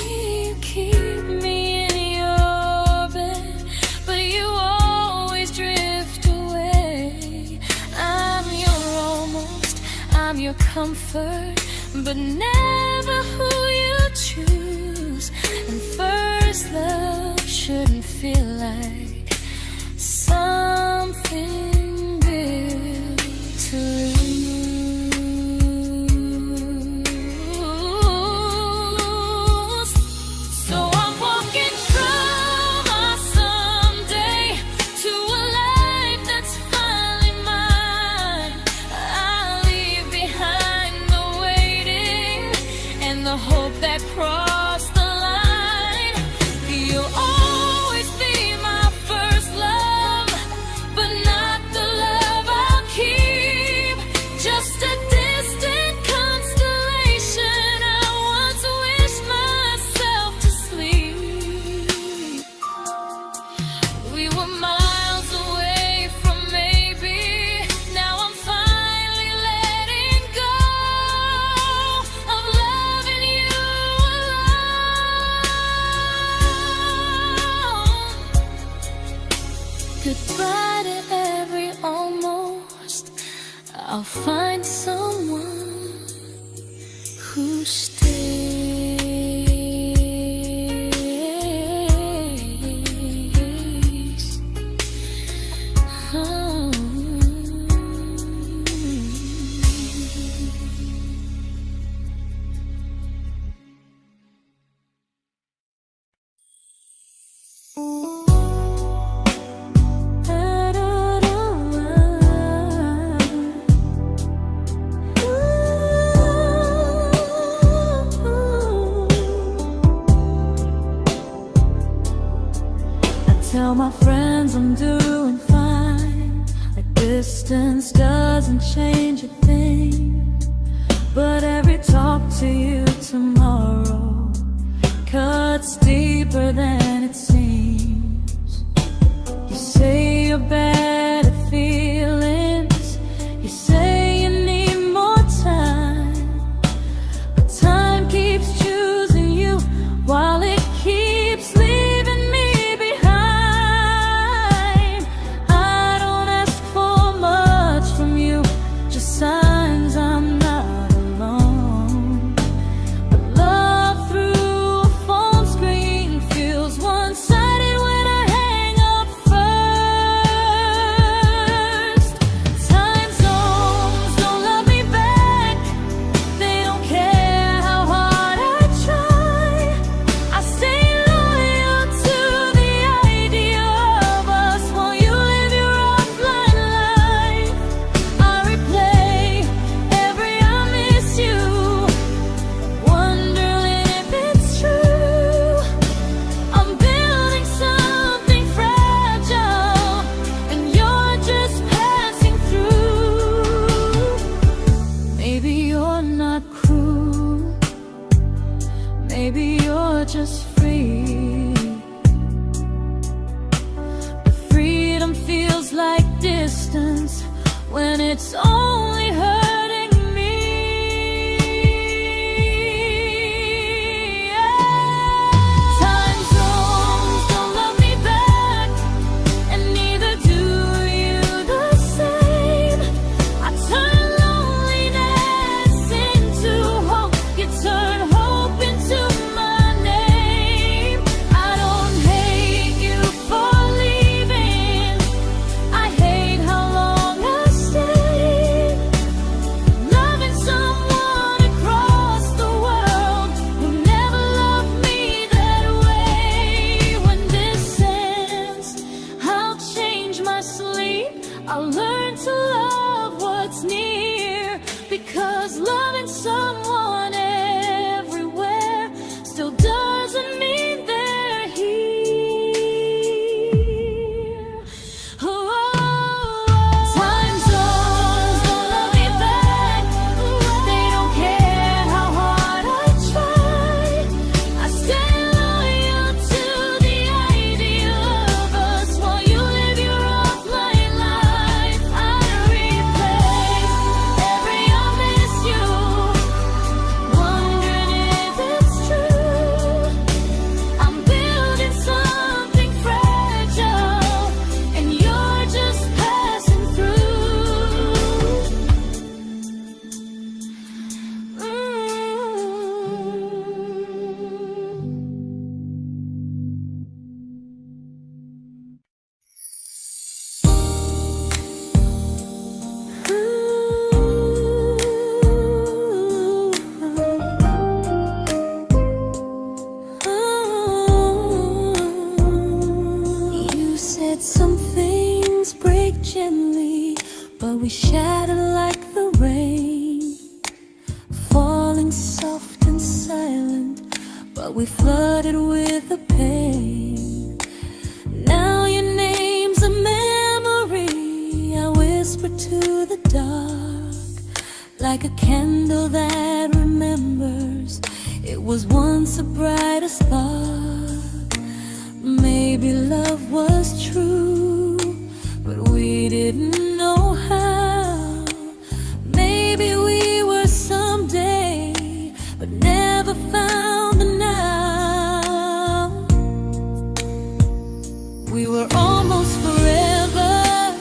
You keep me in your bed, but you always drift away. I'm your almost, I'm your comfort, but never who you choose. And first love shouldn't feel like something built to lose. So I'm walking from my someday to a life that's finally mine. I'll leave behind the waiting and the hope that crossed the line. You'll always be my first love, but not the love I'll keep. Just a distant constellation I once wished myself to sleep. We were miles away from maybe, now I'm finally letting go of loving you alone. Goodbye to every almost. I'll find someone who stays. Oh. Tell my friends I'm doing fine, like distance doesn't change a thing. But every talk to you tomorrow cuts deeper than it seems. when it's only hurting me. Time zones don't love me back, and neither do you the same. I turn loneliness into hope, you turn hope into my name. I don't hate you for leaving, I hate how long I stayed. Loving someone across the world who never loved me that way. When this ends, I'll change my sleep, I'll learn to love what's near, because loving someone everywhere still doesn't mean they're here. Time zones don't love me back, they don't care how hard I try. I stay loyal to the idea of us while you live your offline life. I replace every I miss you, wondering if it's true. I'm building something fragile, and you're just passing through. You said some things break gently, but we shatter like the rain, falling soft and silent, but we flooded with the pain. Now your name's a memory I whisper to the dark, like a candle that remembers it was once a brighter spark. Maybe love was true, but we didn't know how. Maybe we were someday, but never found the now. We were almost forever,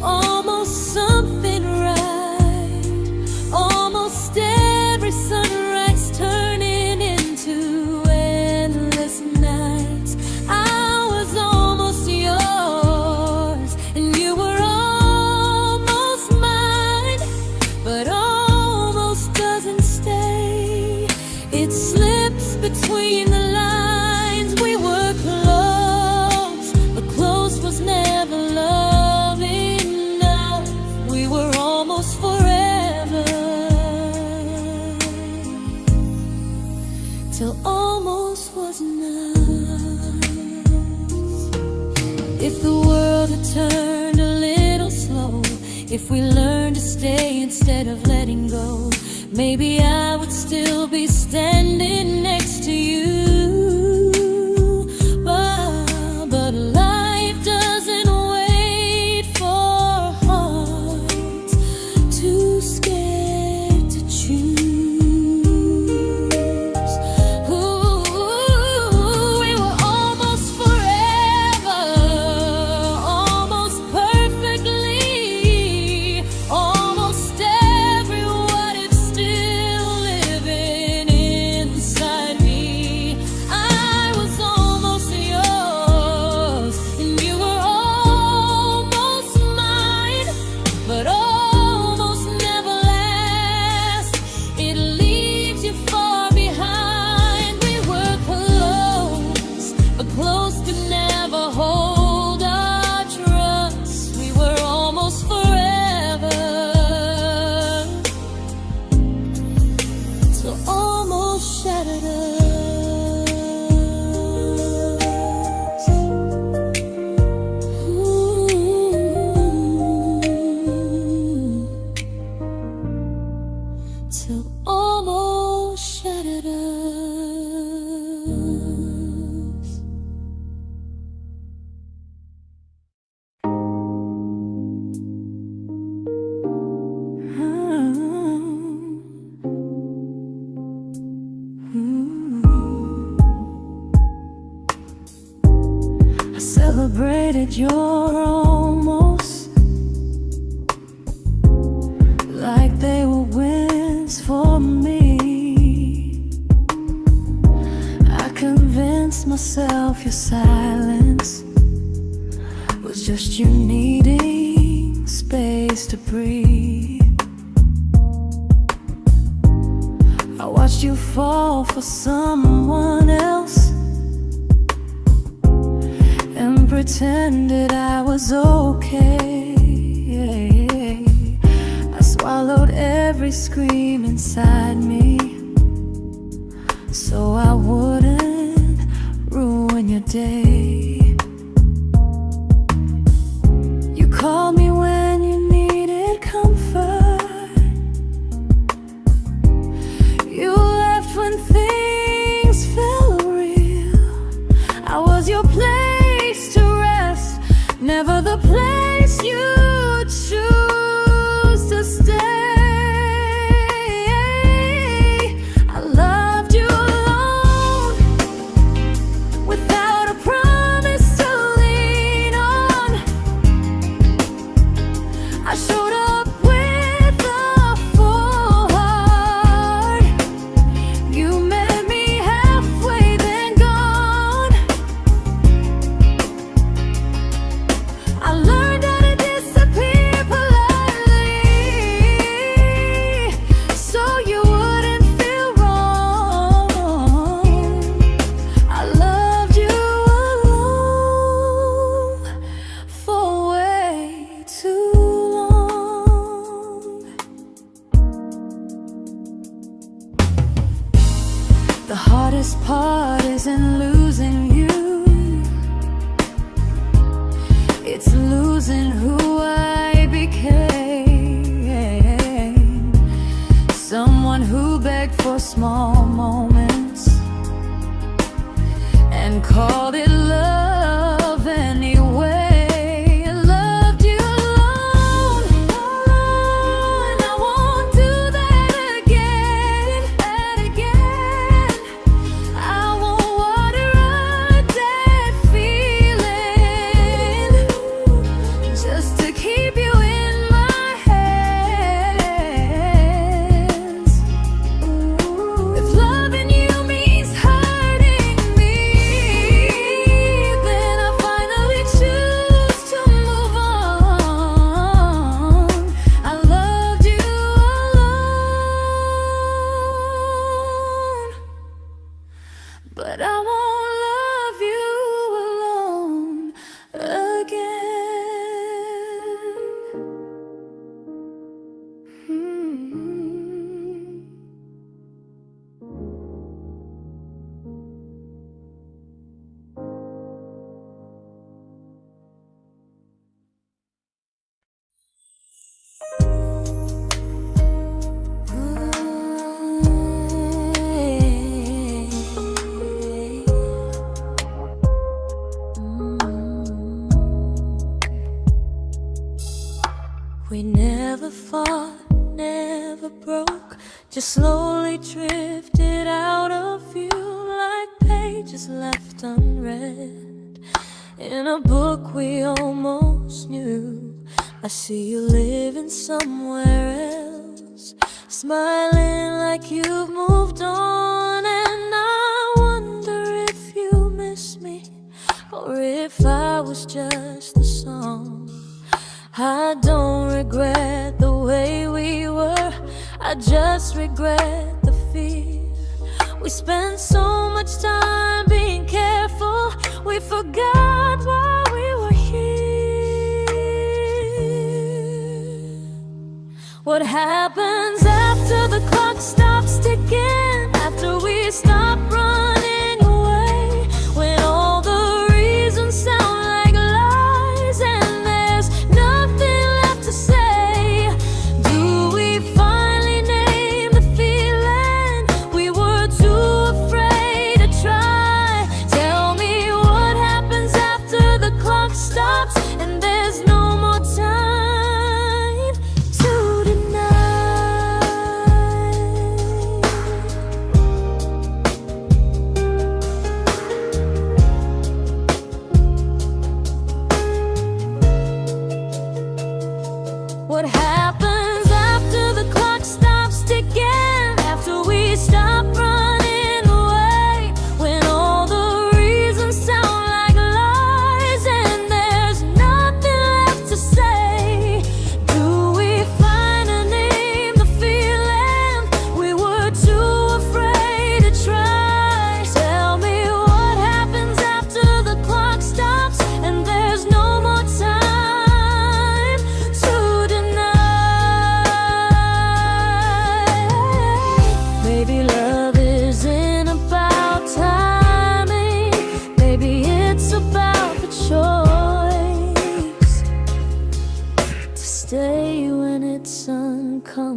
almost something right, almost every sunrise turning into endless nights. I was almost yours, and you were almost mine, but almost doesn't stay. It slips between the lines. We were close, but close was never love enough. We were almost forever, till almost was enough. If the world had turned a little slow, if we learned to stay instead of letting go, maybe I would still be standing next to you. But life doesn't wait for hearts too scared to choose. We were almost forever, almost perfectly, almost every what if still living inside me. celebrated your almost like they were wins for me. I convinced myself your silence was just you needing space to breathe. I watched you fall for someone else and pretended I was okay. I swallowed every scream inside me so I wouldn't ruin your day. You called me when you needed comfort. You left when things felt real. I was your place to rest, never the place you choose to stay. I loved you alone, without a promise to lean on. I showed up with a full heart. You met me halfway, then gone. I learned how to disappear politely, so you wouldn't feel wrong. I loved you alone for way too long. The hardest part isn't losing you, it's losing who I became. Someone who begged for small moments and called it love anyway. I loved you alone, and I won't do that again. I won't water a dead feeling just to keep you in my hands. If loving you means hurting me, then I finally choose to move on. I loved you alone, but I won't love you alone again. We never fought, never broke, just slowly drifted out of view like pages left unread in a book we almost knew. I see you living somewhere else, smiling like you've moved on, and I wonder if you miss me or if I was just a song. I don't regret the way we were, I just regret the fear. We spent so much time being careful, we forgot why we were here. What happens after the clock stops ticking, after we stop running away, when all the reasons sound like lies and there's nothing left to say? Do we finally name the feeling we were too afraid to try? Tell me what happens after the clock stops and there's no more time to deny.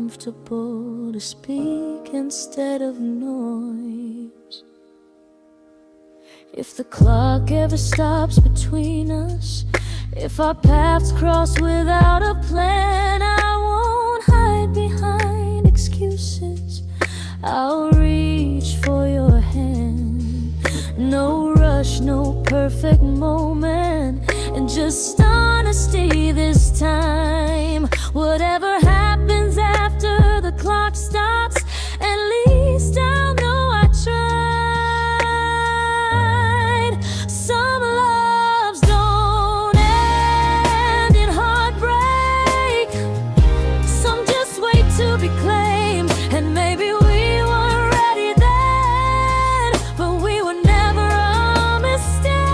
comfortable to speak instead of noise. If the clock ever stops between us, if our paths cross without a plan, I won't hide behind excuses. I'll reach for your hand. No rush, no perfect moment, and just honesty this time. Whatever happens after the clock stops, at least I'll know I tried. Some loves don't end in heartbreak, some just wait to be claimed. And maybe we weren't ready then, but we were never a mistake.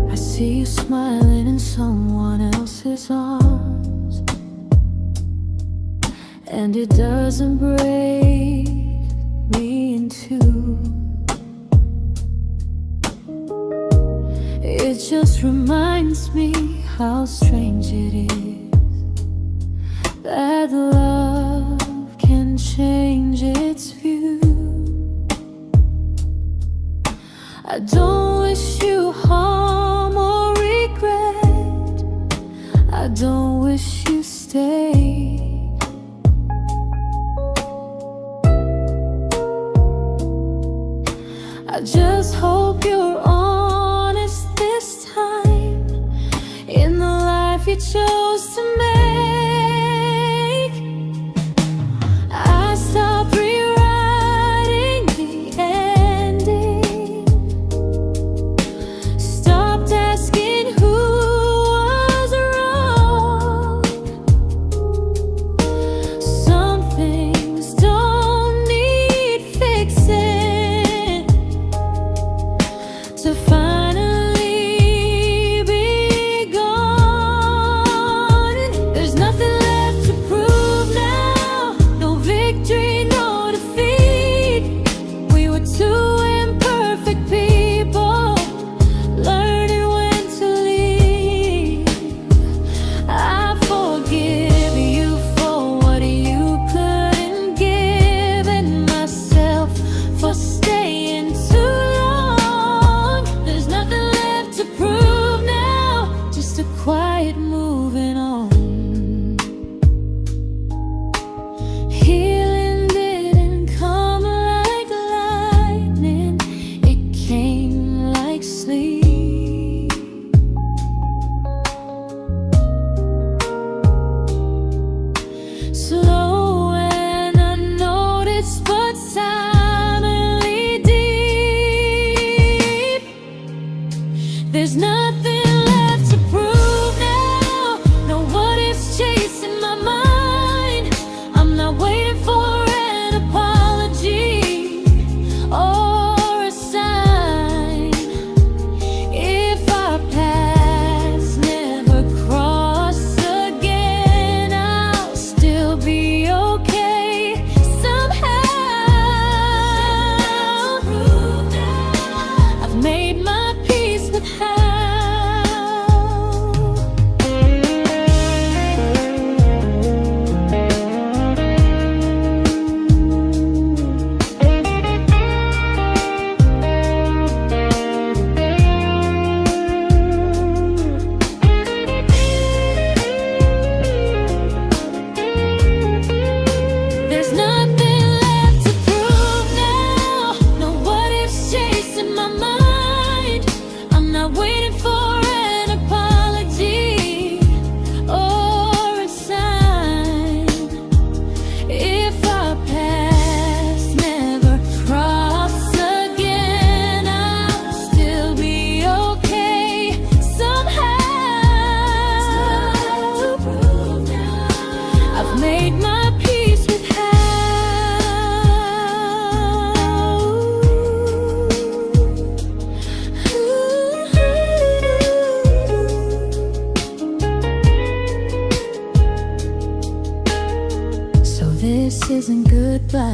I see you smiling in someone else's arms, and it doesn't break me in two. It just reminds me how strange it is that love can change its view. I don't wish you harm or regret, I don't wish you stay. I just hope you're honest this time in the life you chose to make. I stopped rewriting the ending, stopped asking who was wrong. Some things don't need fixing to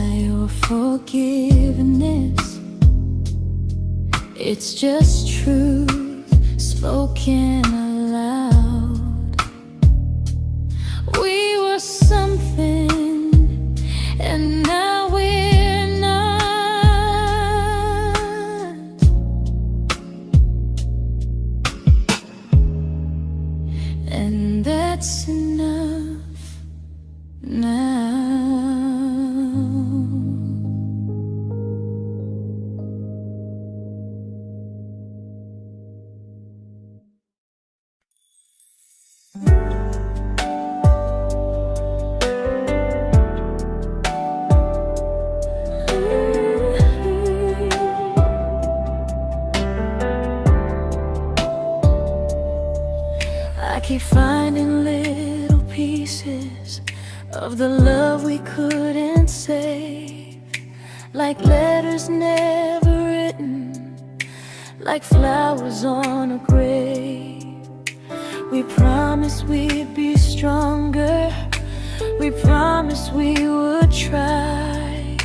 your forgiveness. It's just truth spoken aloud. We were something, and now we're not. And that's enough now. I keep finding little pieces of the love we couldn't save, like letters never written, like flowers on a grave. We promised we'd be stronger, we promised we would try,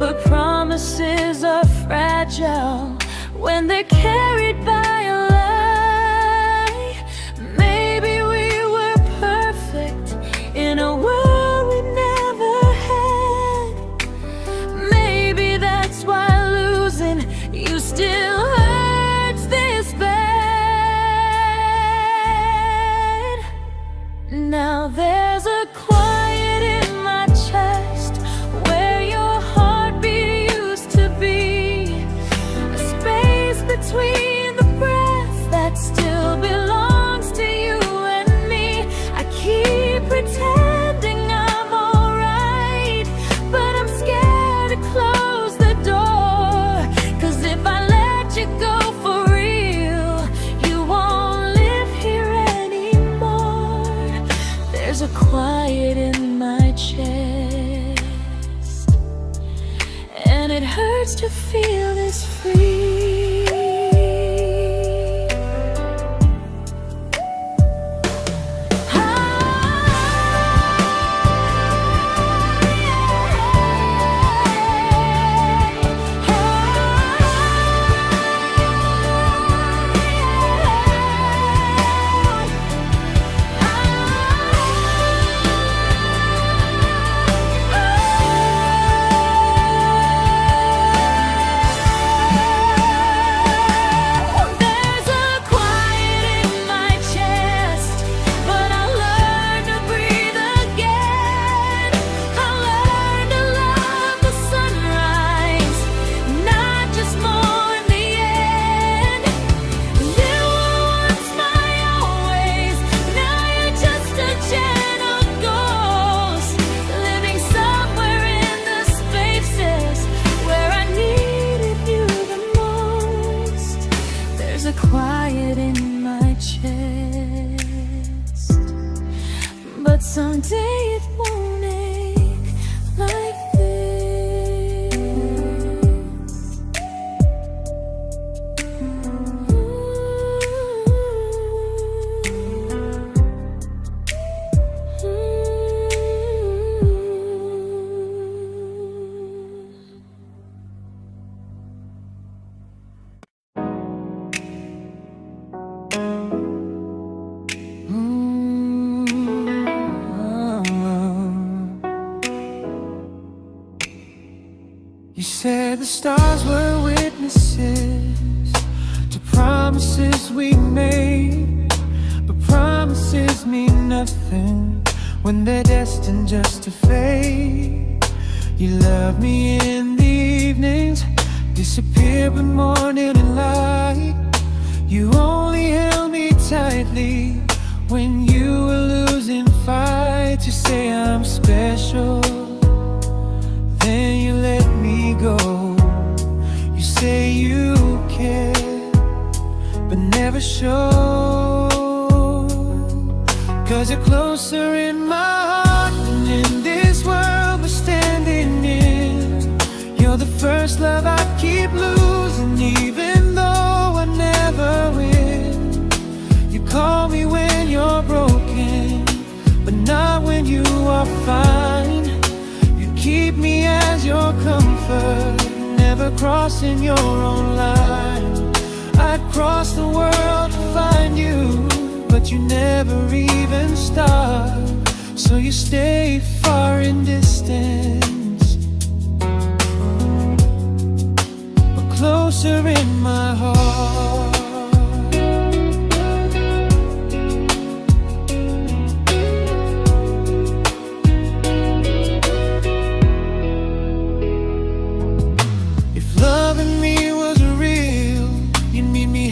but promises are fragile when they're carried by a lie. Maybe we were perfect in a world we never had. Maybe that's why losing you still hurts this bad. Now there's a quiet in my chest where your heartbeat used to be, a space between the breaths that still belongs to you and me. I keep pretending I'm alright, but I'm scared to close the door, 'cause if I let you go for real, you won't live here anymore. There's a quiet in my chest, and it hurts to feel this free. Quiet in my chest, but someday it won't ache like this. You said the stars were witnesses to promises we made, but promises mean nothing when they're destined just to fade. You love me in the evenings, disappear when morning and light. You only held me tightly when you were losing fights. You say I'm special, then you let me go. You say you care, but never show, 'cause you're closer in my heart than in this world we're standing in. You're the first love I keep losing, even though I never win. You call me when you're broken, but not when you are fine. You keep me as your never crossing your own line. I'd cross the world to find you, but you never even start. So you stay far in distance, but closer in my heart.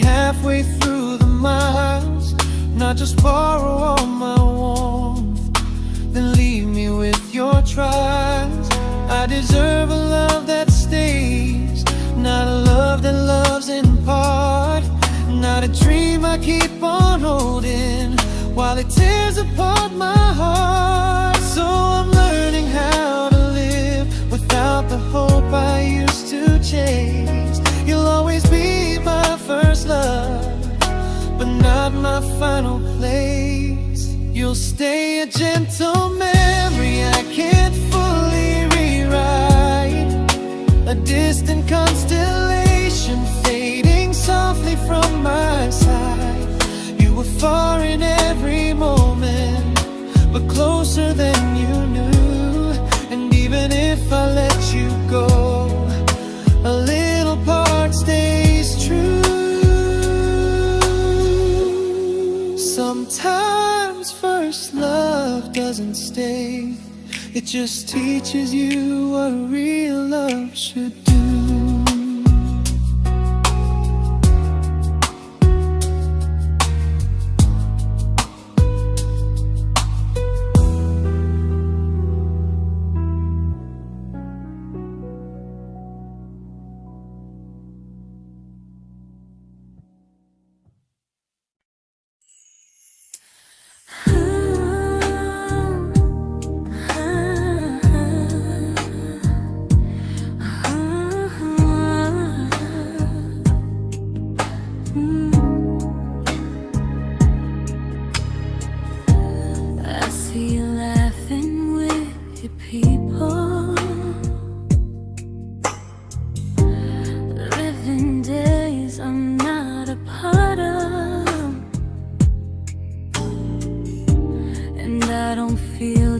Halfway through the miles, not just borrow all my warmth, then leave me with your trials. I deserve a love that stays, not a love that loves in part, not a dream I keep on holding while it tears apart my heart. So I'm learning how to live without the hope I used to chase. You'll always be my first love, but not my final place. You'll stay a gentle memory I can't fully rewrite, a distant constellation fading softly from my side. You were far in every moment, but closer than you knew. And even if I let you go, a little part stays true. Sometimes first love doesn't stay, it just teaches you what real love should do.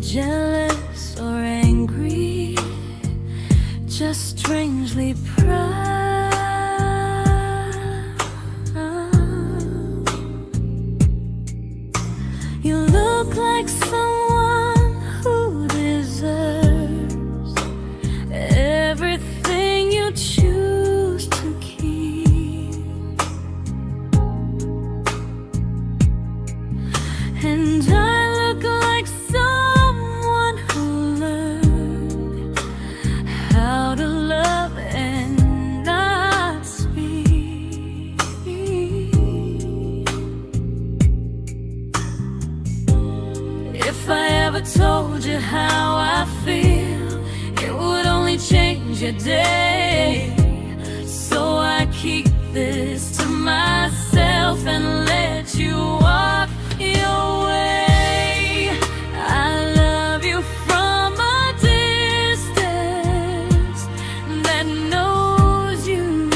Jealous or angry, just strangely proud. You look like someone who deserves everything you choose to keep. And I look like someone who learned how to love and not speak. If I ever told you how I feel, it would only change your day. So I keep this to myself and let you walk your way. I love you from a distance that knows you,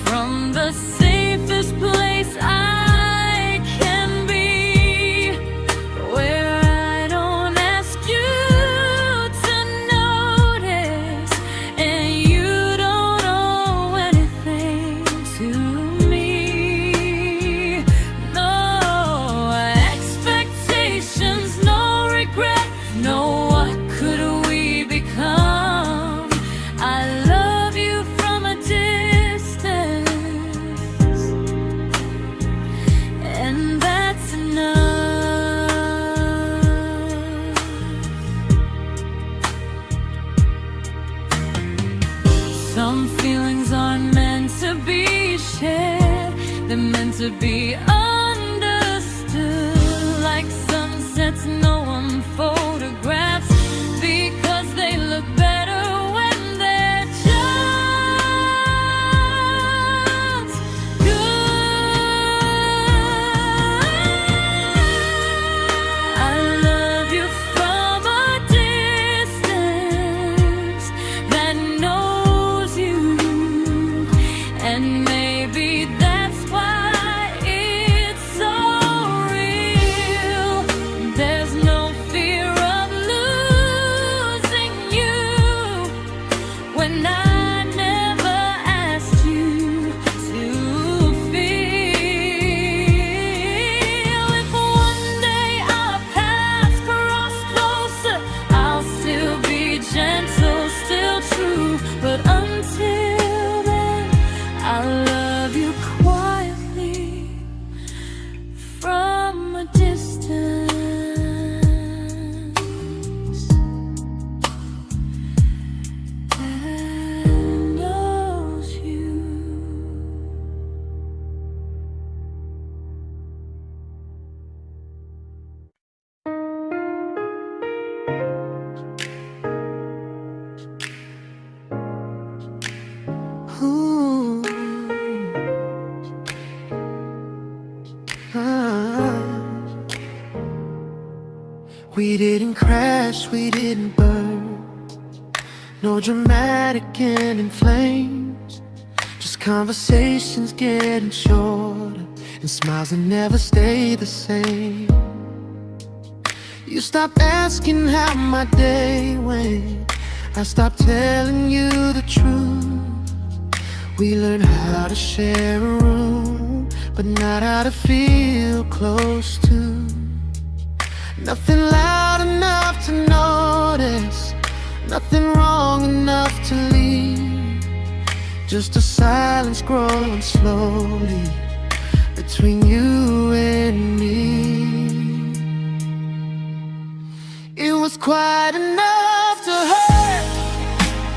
from the safest place I can be, where I don't ask you to notice and you don't owe anything to me. No expectations, no regret, no what could we become. I love you from a distance, and that's enough. Some feelings aren't meant to be shared, they're meant to be understood. Like sunsets no one photographs, because they look better when they're just good. I love you from a distance that knows We didn't crash, we didn't burn. No dramatic ending flames, just conversations getting shorter and smiles that never stay the same. You stopped asking how my day went, I stopped telling you the truth. We learned how to share a room, but not how to feel close to. Nothing loud enough to notice, nothing wrong enough to leave. Just a silence growing slowly between you and me. It was quite enough to hurt,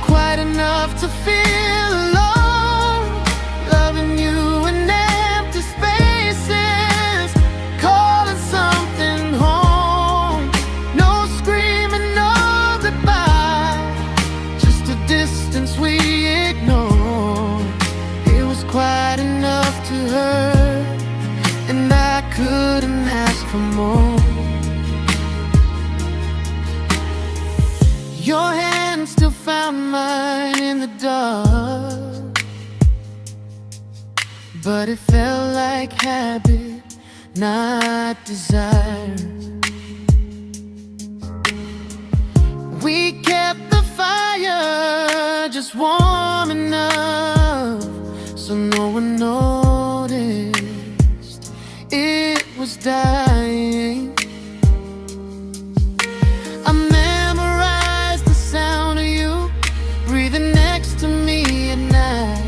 quite enough to feel alone. Loving you in empty spaces, calling something home. No screaming, no goodbye, just a distance we ignored. It was quite enough to hurt, and I couldn't ask for more. Your hand still found mine in the dark, but it felt like habit, not desire. We kept the fire just warm enough so no one noticed it was dying. I memorized the sound of you breathing next to me at night,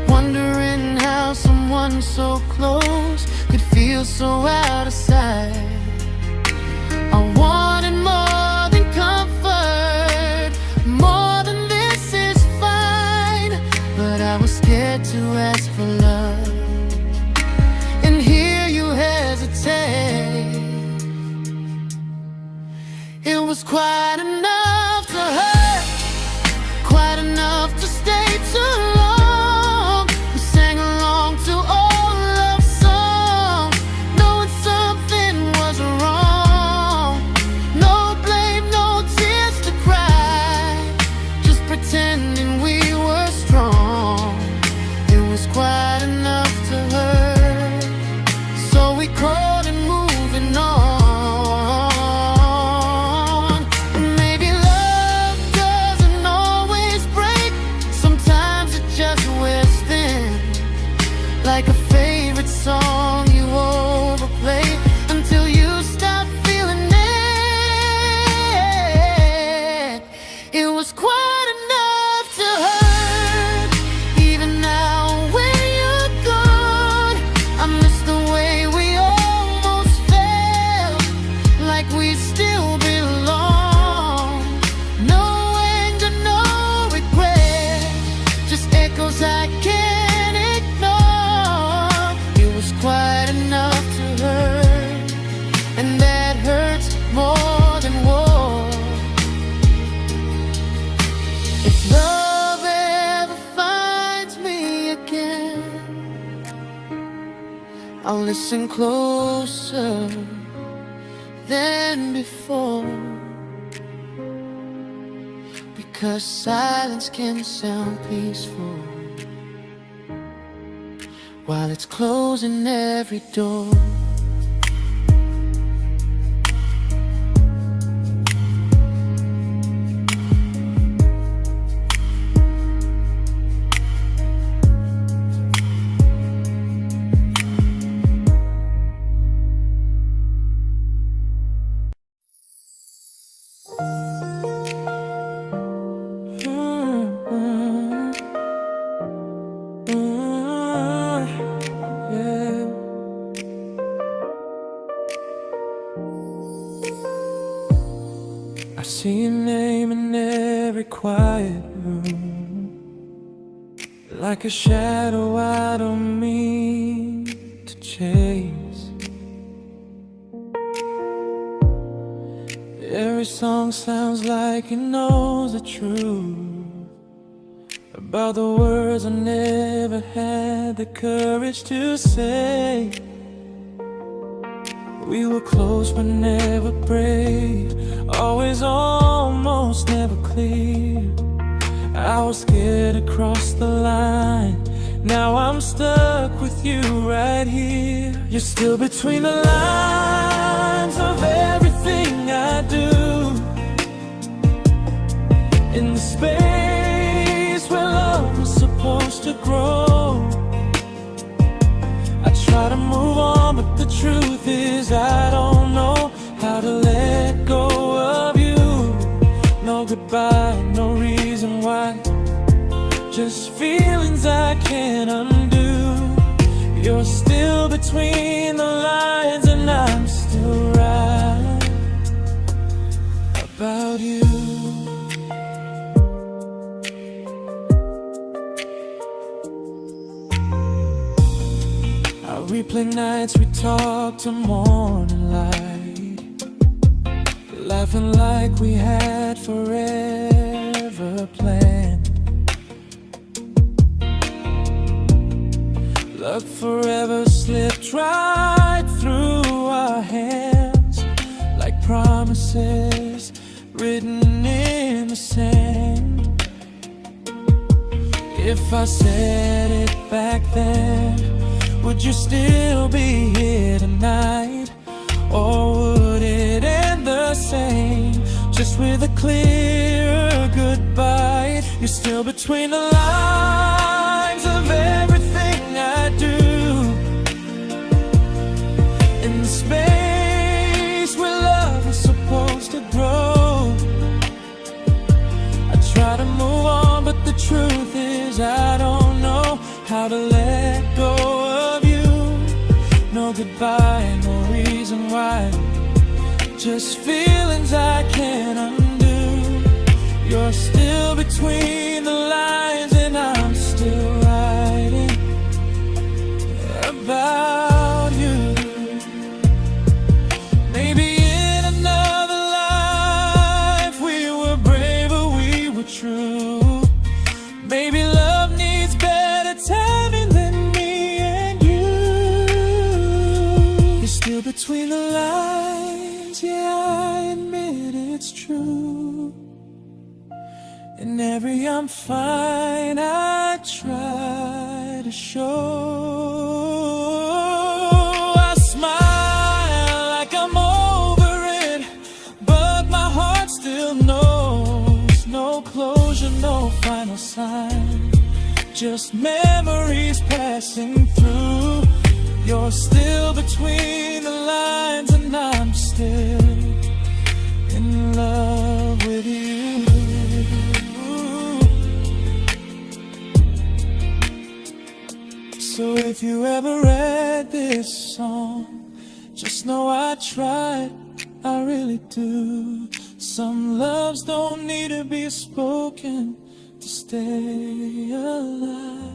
wondering how someone so close could feel so out of sight. I wanted more than comfort, more than this is fine, but I was scared to ask for love, and here you hesitate. It was quite enough to hurt, quite enough to stay too long. We sang along to old love songs, knowing something was wrong. No blame, no tears to cry, just pretending we were strong. It was quite enough to hurt, so we crawled and moving on. Like a favorite song you overplay until you stop feeling it. It was quite enough to hurt. Even now when you're gone, I miss the way we almost felt, like we still belong. No anger, no regret, just echoes I can't. Quite enough to hurt, and that hurts more than war. If love ever finds me again, I'll listen closer than before, because silence can sound peaceful while it's closing every door. I see your name in every quiet room, like a shadow I don't mean to chase. Every song sounds like it knows the truth about the words I never had the courage to say. We were close but never brave, always almost, never clear. I was scared to cross the line. Now I'm stuck with you right here. You're still between the lines of everything I do, in the space where love was supposed to grow. I try to move on, but the truth is I don't know how to let go of you. No goodbye, no reason why, just feelings I can't undo. You're still between the lines and I'm still right about you. I replay nights we talk to morning light, laughing like we had forever planned. Luck forever slipped right through our hands, like promises written in the sand. If I said it back then, would you still be here tonight? Or would it end the same, just with a clearer goodbye? You're still between the lines of everything I do, in the space where love is supposed to grow. I try to move on, but the truth is I don't know how to let go of you. No goodbye, no reason why, just feelings I can't undo. You're still between the lines and I'm still writing about you. Maybe in another life we were braver, we were true. Maybe love needs better timing than me and you. You're still between the lines, yeah, I admit it's true. In every I'm fine I try to show. I smile like I'm over it, but my heart still knows. No closure, no final sign, just memories passing through. You're still between the lines and I'm still in love with you. So if you ever read this song, just know I tried, I really do. Some loves don't need to be spoken to stay alive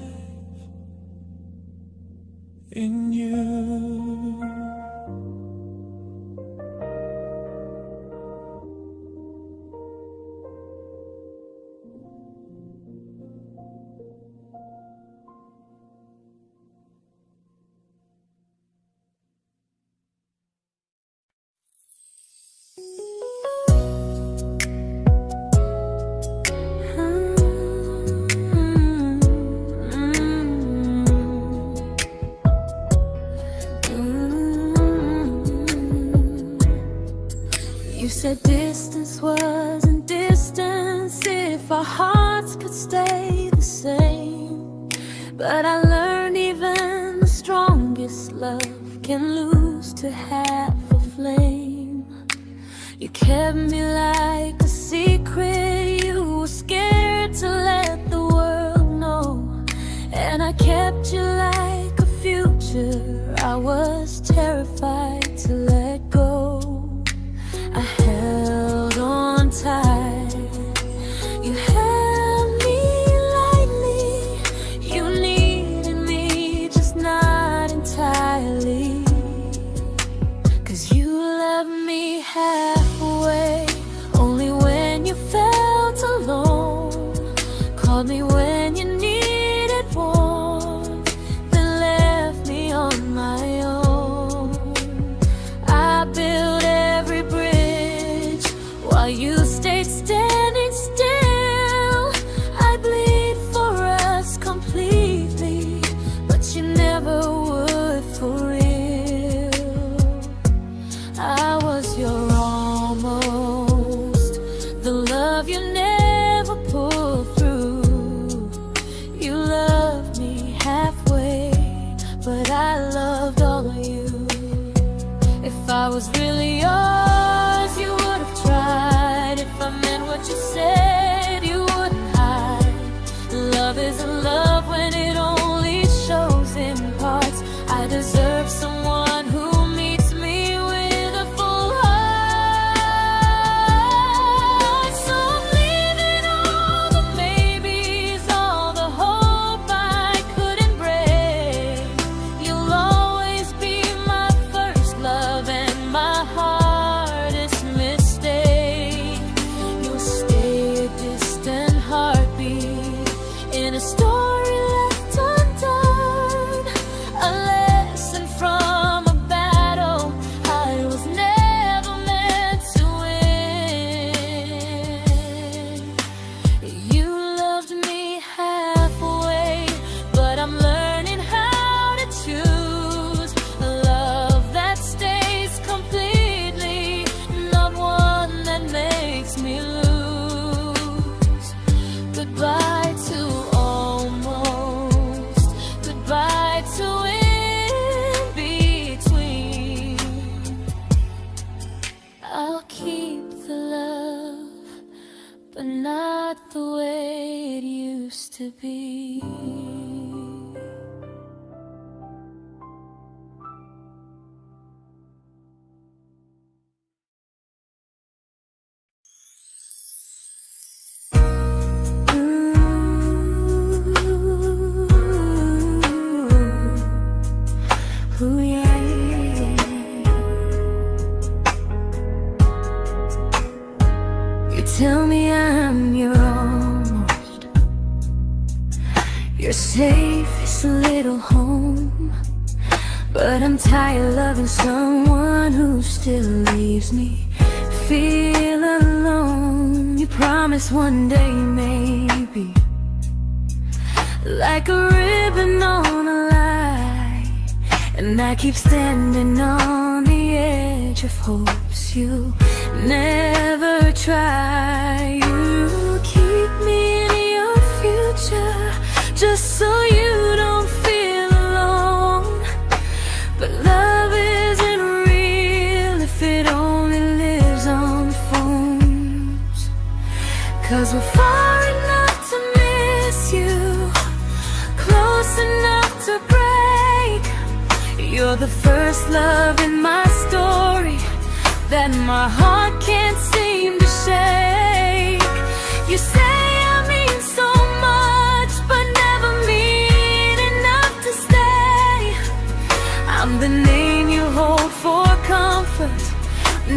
in you. You said distance wasn't distance if our hearts could stay the same. But I learned even the strongest love can lose to half a flame. You kept me like a secret, you were scared to let the world know. And I kept you like a future, I was terrified to let go. I held on tight, you held me lightly. You needed me, just not entirely. 'Cause you loved me halfway, only when you felt alone. Called me when you needed warmth, then left me on my own. I you never pull through. You loved me halfway, but I loved all of you. If I was really yours, you would have tried. If I meant what you said, you wouldn't hide. Love isn't love when it only shows in parts. I deserve someone who meets me with a full heart. So I'm leaving all the maybes, all the hope I couldn't break. You'll always be my first love and my hardest mistake. You'll stay a distant heartbeat in a story left undone, a lesson from a battle I was never meant to win. You loved me halfway, but I'm learning how to choose a love that stays completely, not one that makes me lose. Goodbye to almost, goodbye to in between. I'll keep the love, but not the way it used to be. Ooh, yeah, yeah. You tell me I'm your almost, your safest little home. But I'm tired loving someone who still leaves me feel alone. You promise one day maybe, like a ribbon on a line, and I keep standing on the edge of hopes you never try. You keep me in your future just so you don't feel alone. But love isn't real if it only lives on phones. 'Cause we're far enough to miss you, close enough to break. You're the first love in my story that my heart can't seem to shake. You say I mean so much, but never mean enough to stay. I'm the name you hold for comfort,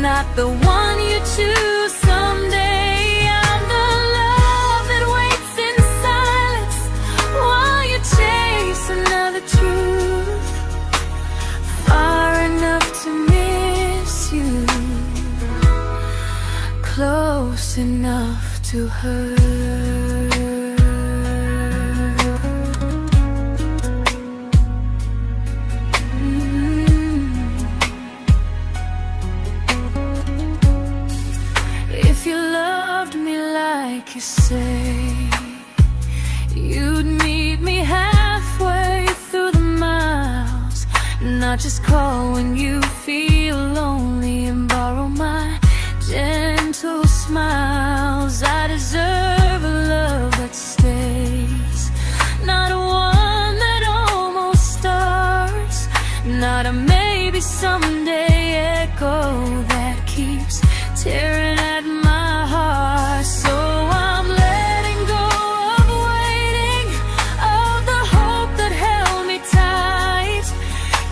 not the one you choose someday. I'm the love that waits in silence while you chase another truth. Far enough to miss you, close enough to hurt. If you loved me like you say, you'd meet me halfway through the miles, not just call when you feel lonely and borrow my gentle smiles. I deserve a love that stays, not a one that almost starts, not a maybe someday echo that keeps tearing at my heart. So I'm letting go of waiting, of the hope that held me tight.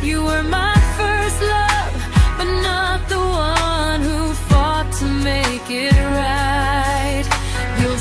You were my first love, but not the one who fought to make it right. You'll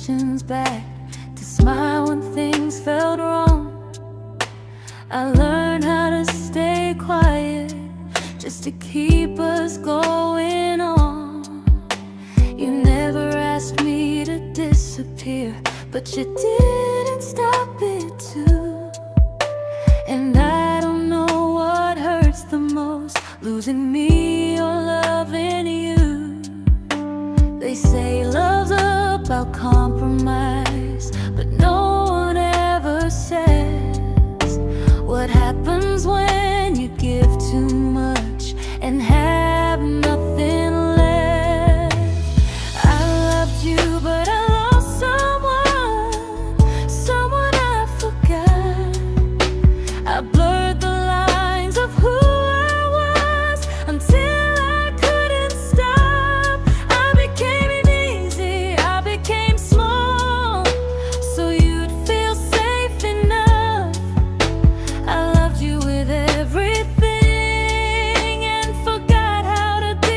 emotions back, to smile when things felt wrong. I learned how to stay quiet, just to keep us going on. You never asked me to disappear, but you didn't stop it too. And I don't know what hurts the most, losing me or loving you. They say love's about compromise, but no one ever says what happens when you give too much and have nothing left. I loved you, but I lost someone I forgot. I blurred the lines of who I was until I couldn't stop. I became easy, I became small, so you'd feel safe enough. I loved you with everything and forgot how to be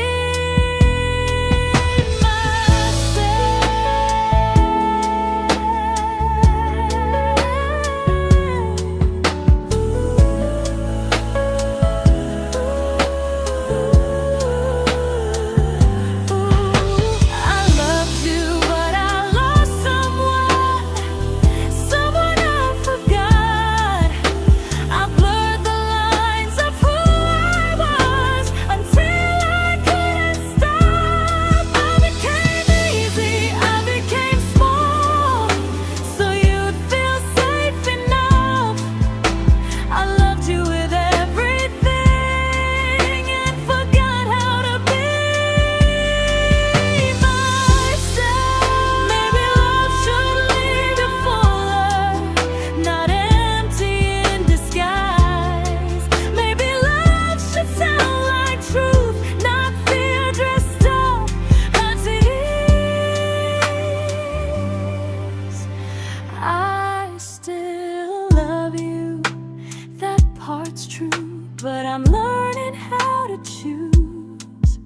but I'm learning how to choose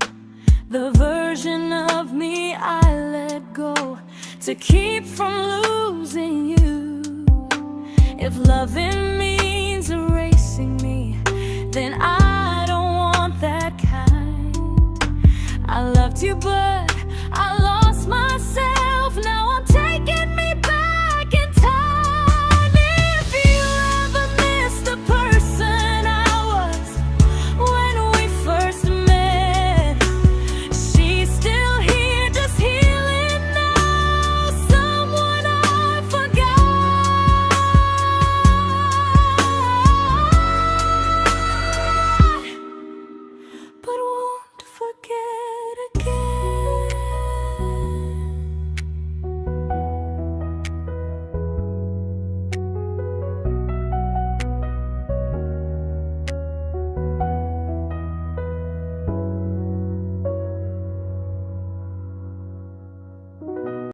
the version of me I let go to keep from losing you. If loving means erasing me, then I don't want that kind. I loved you, but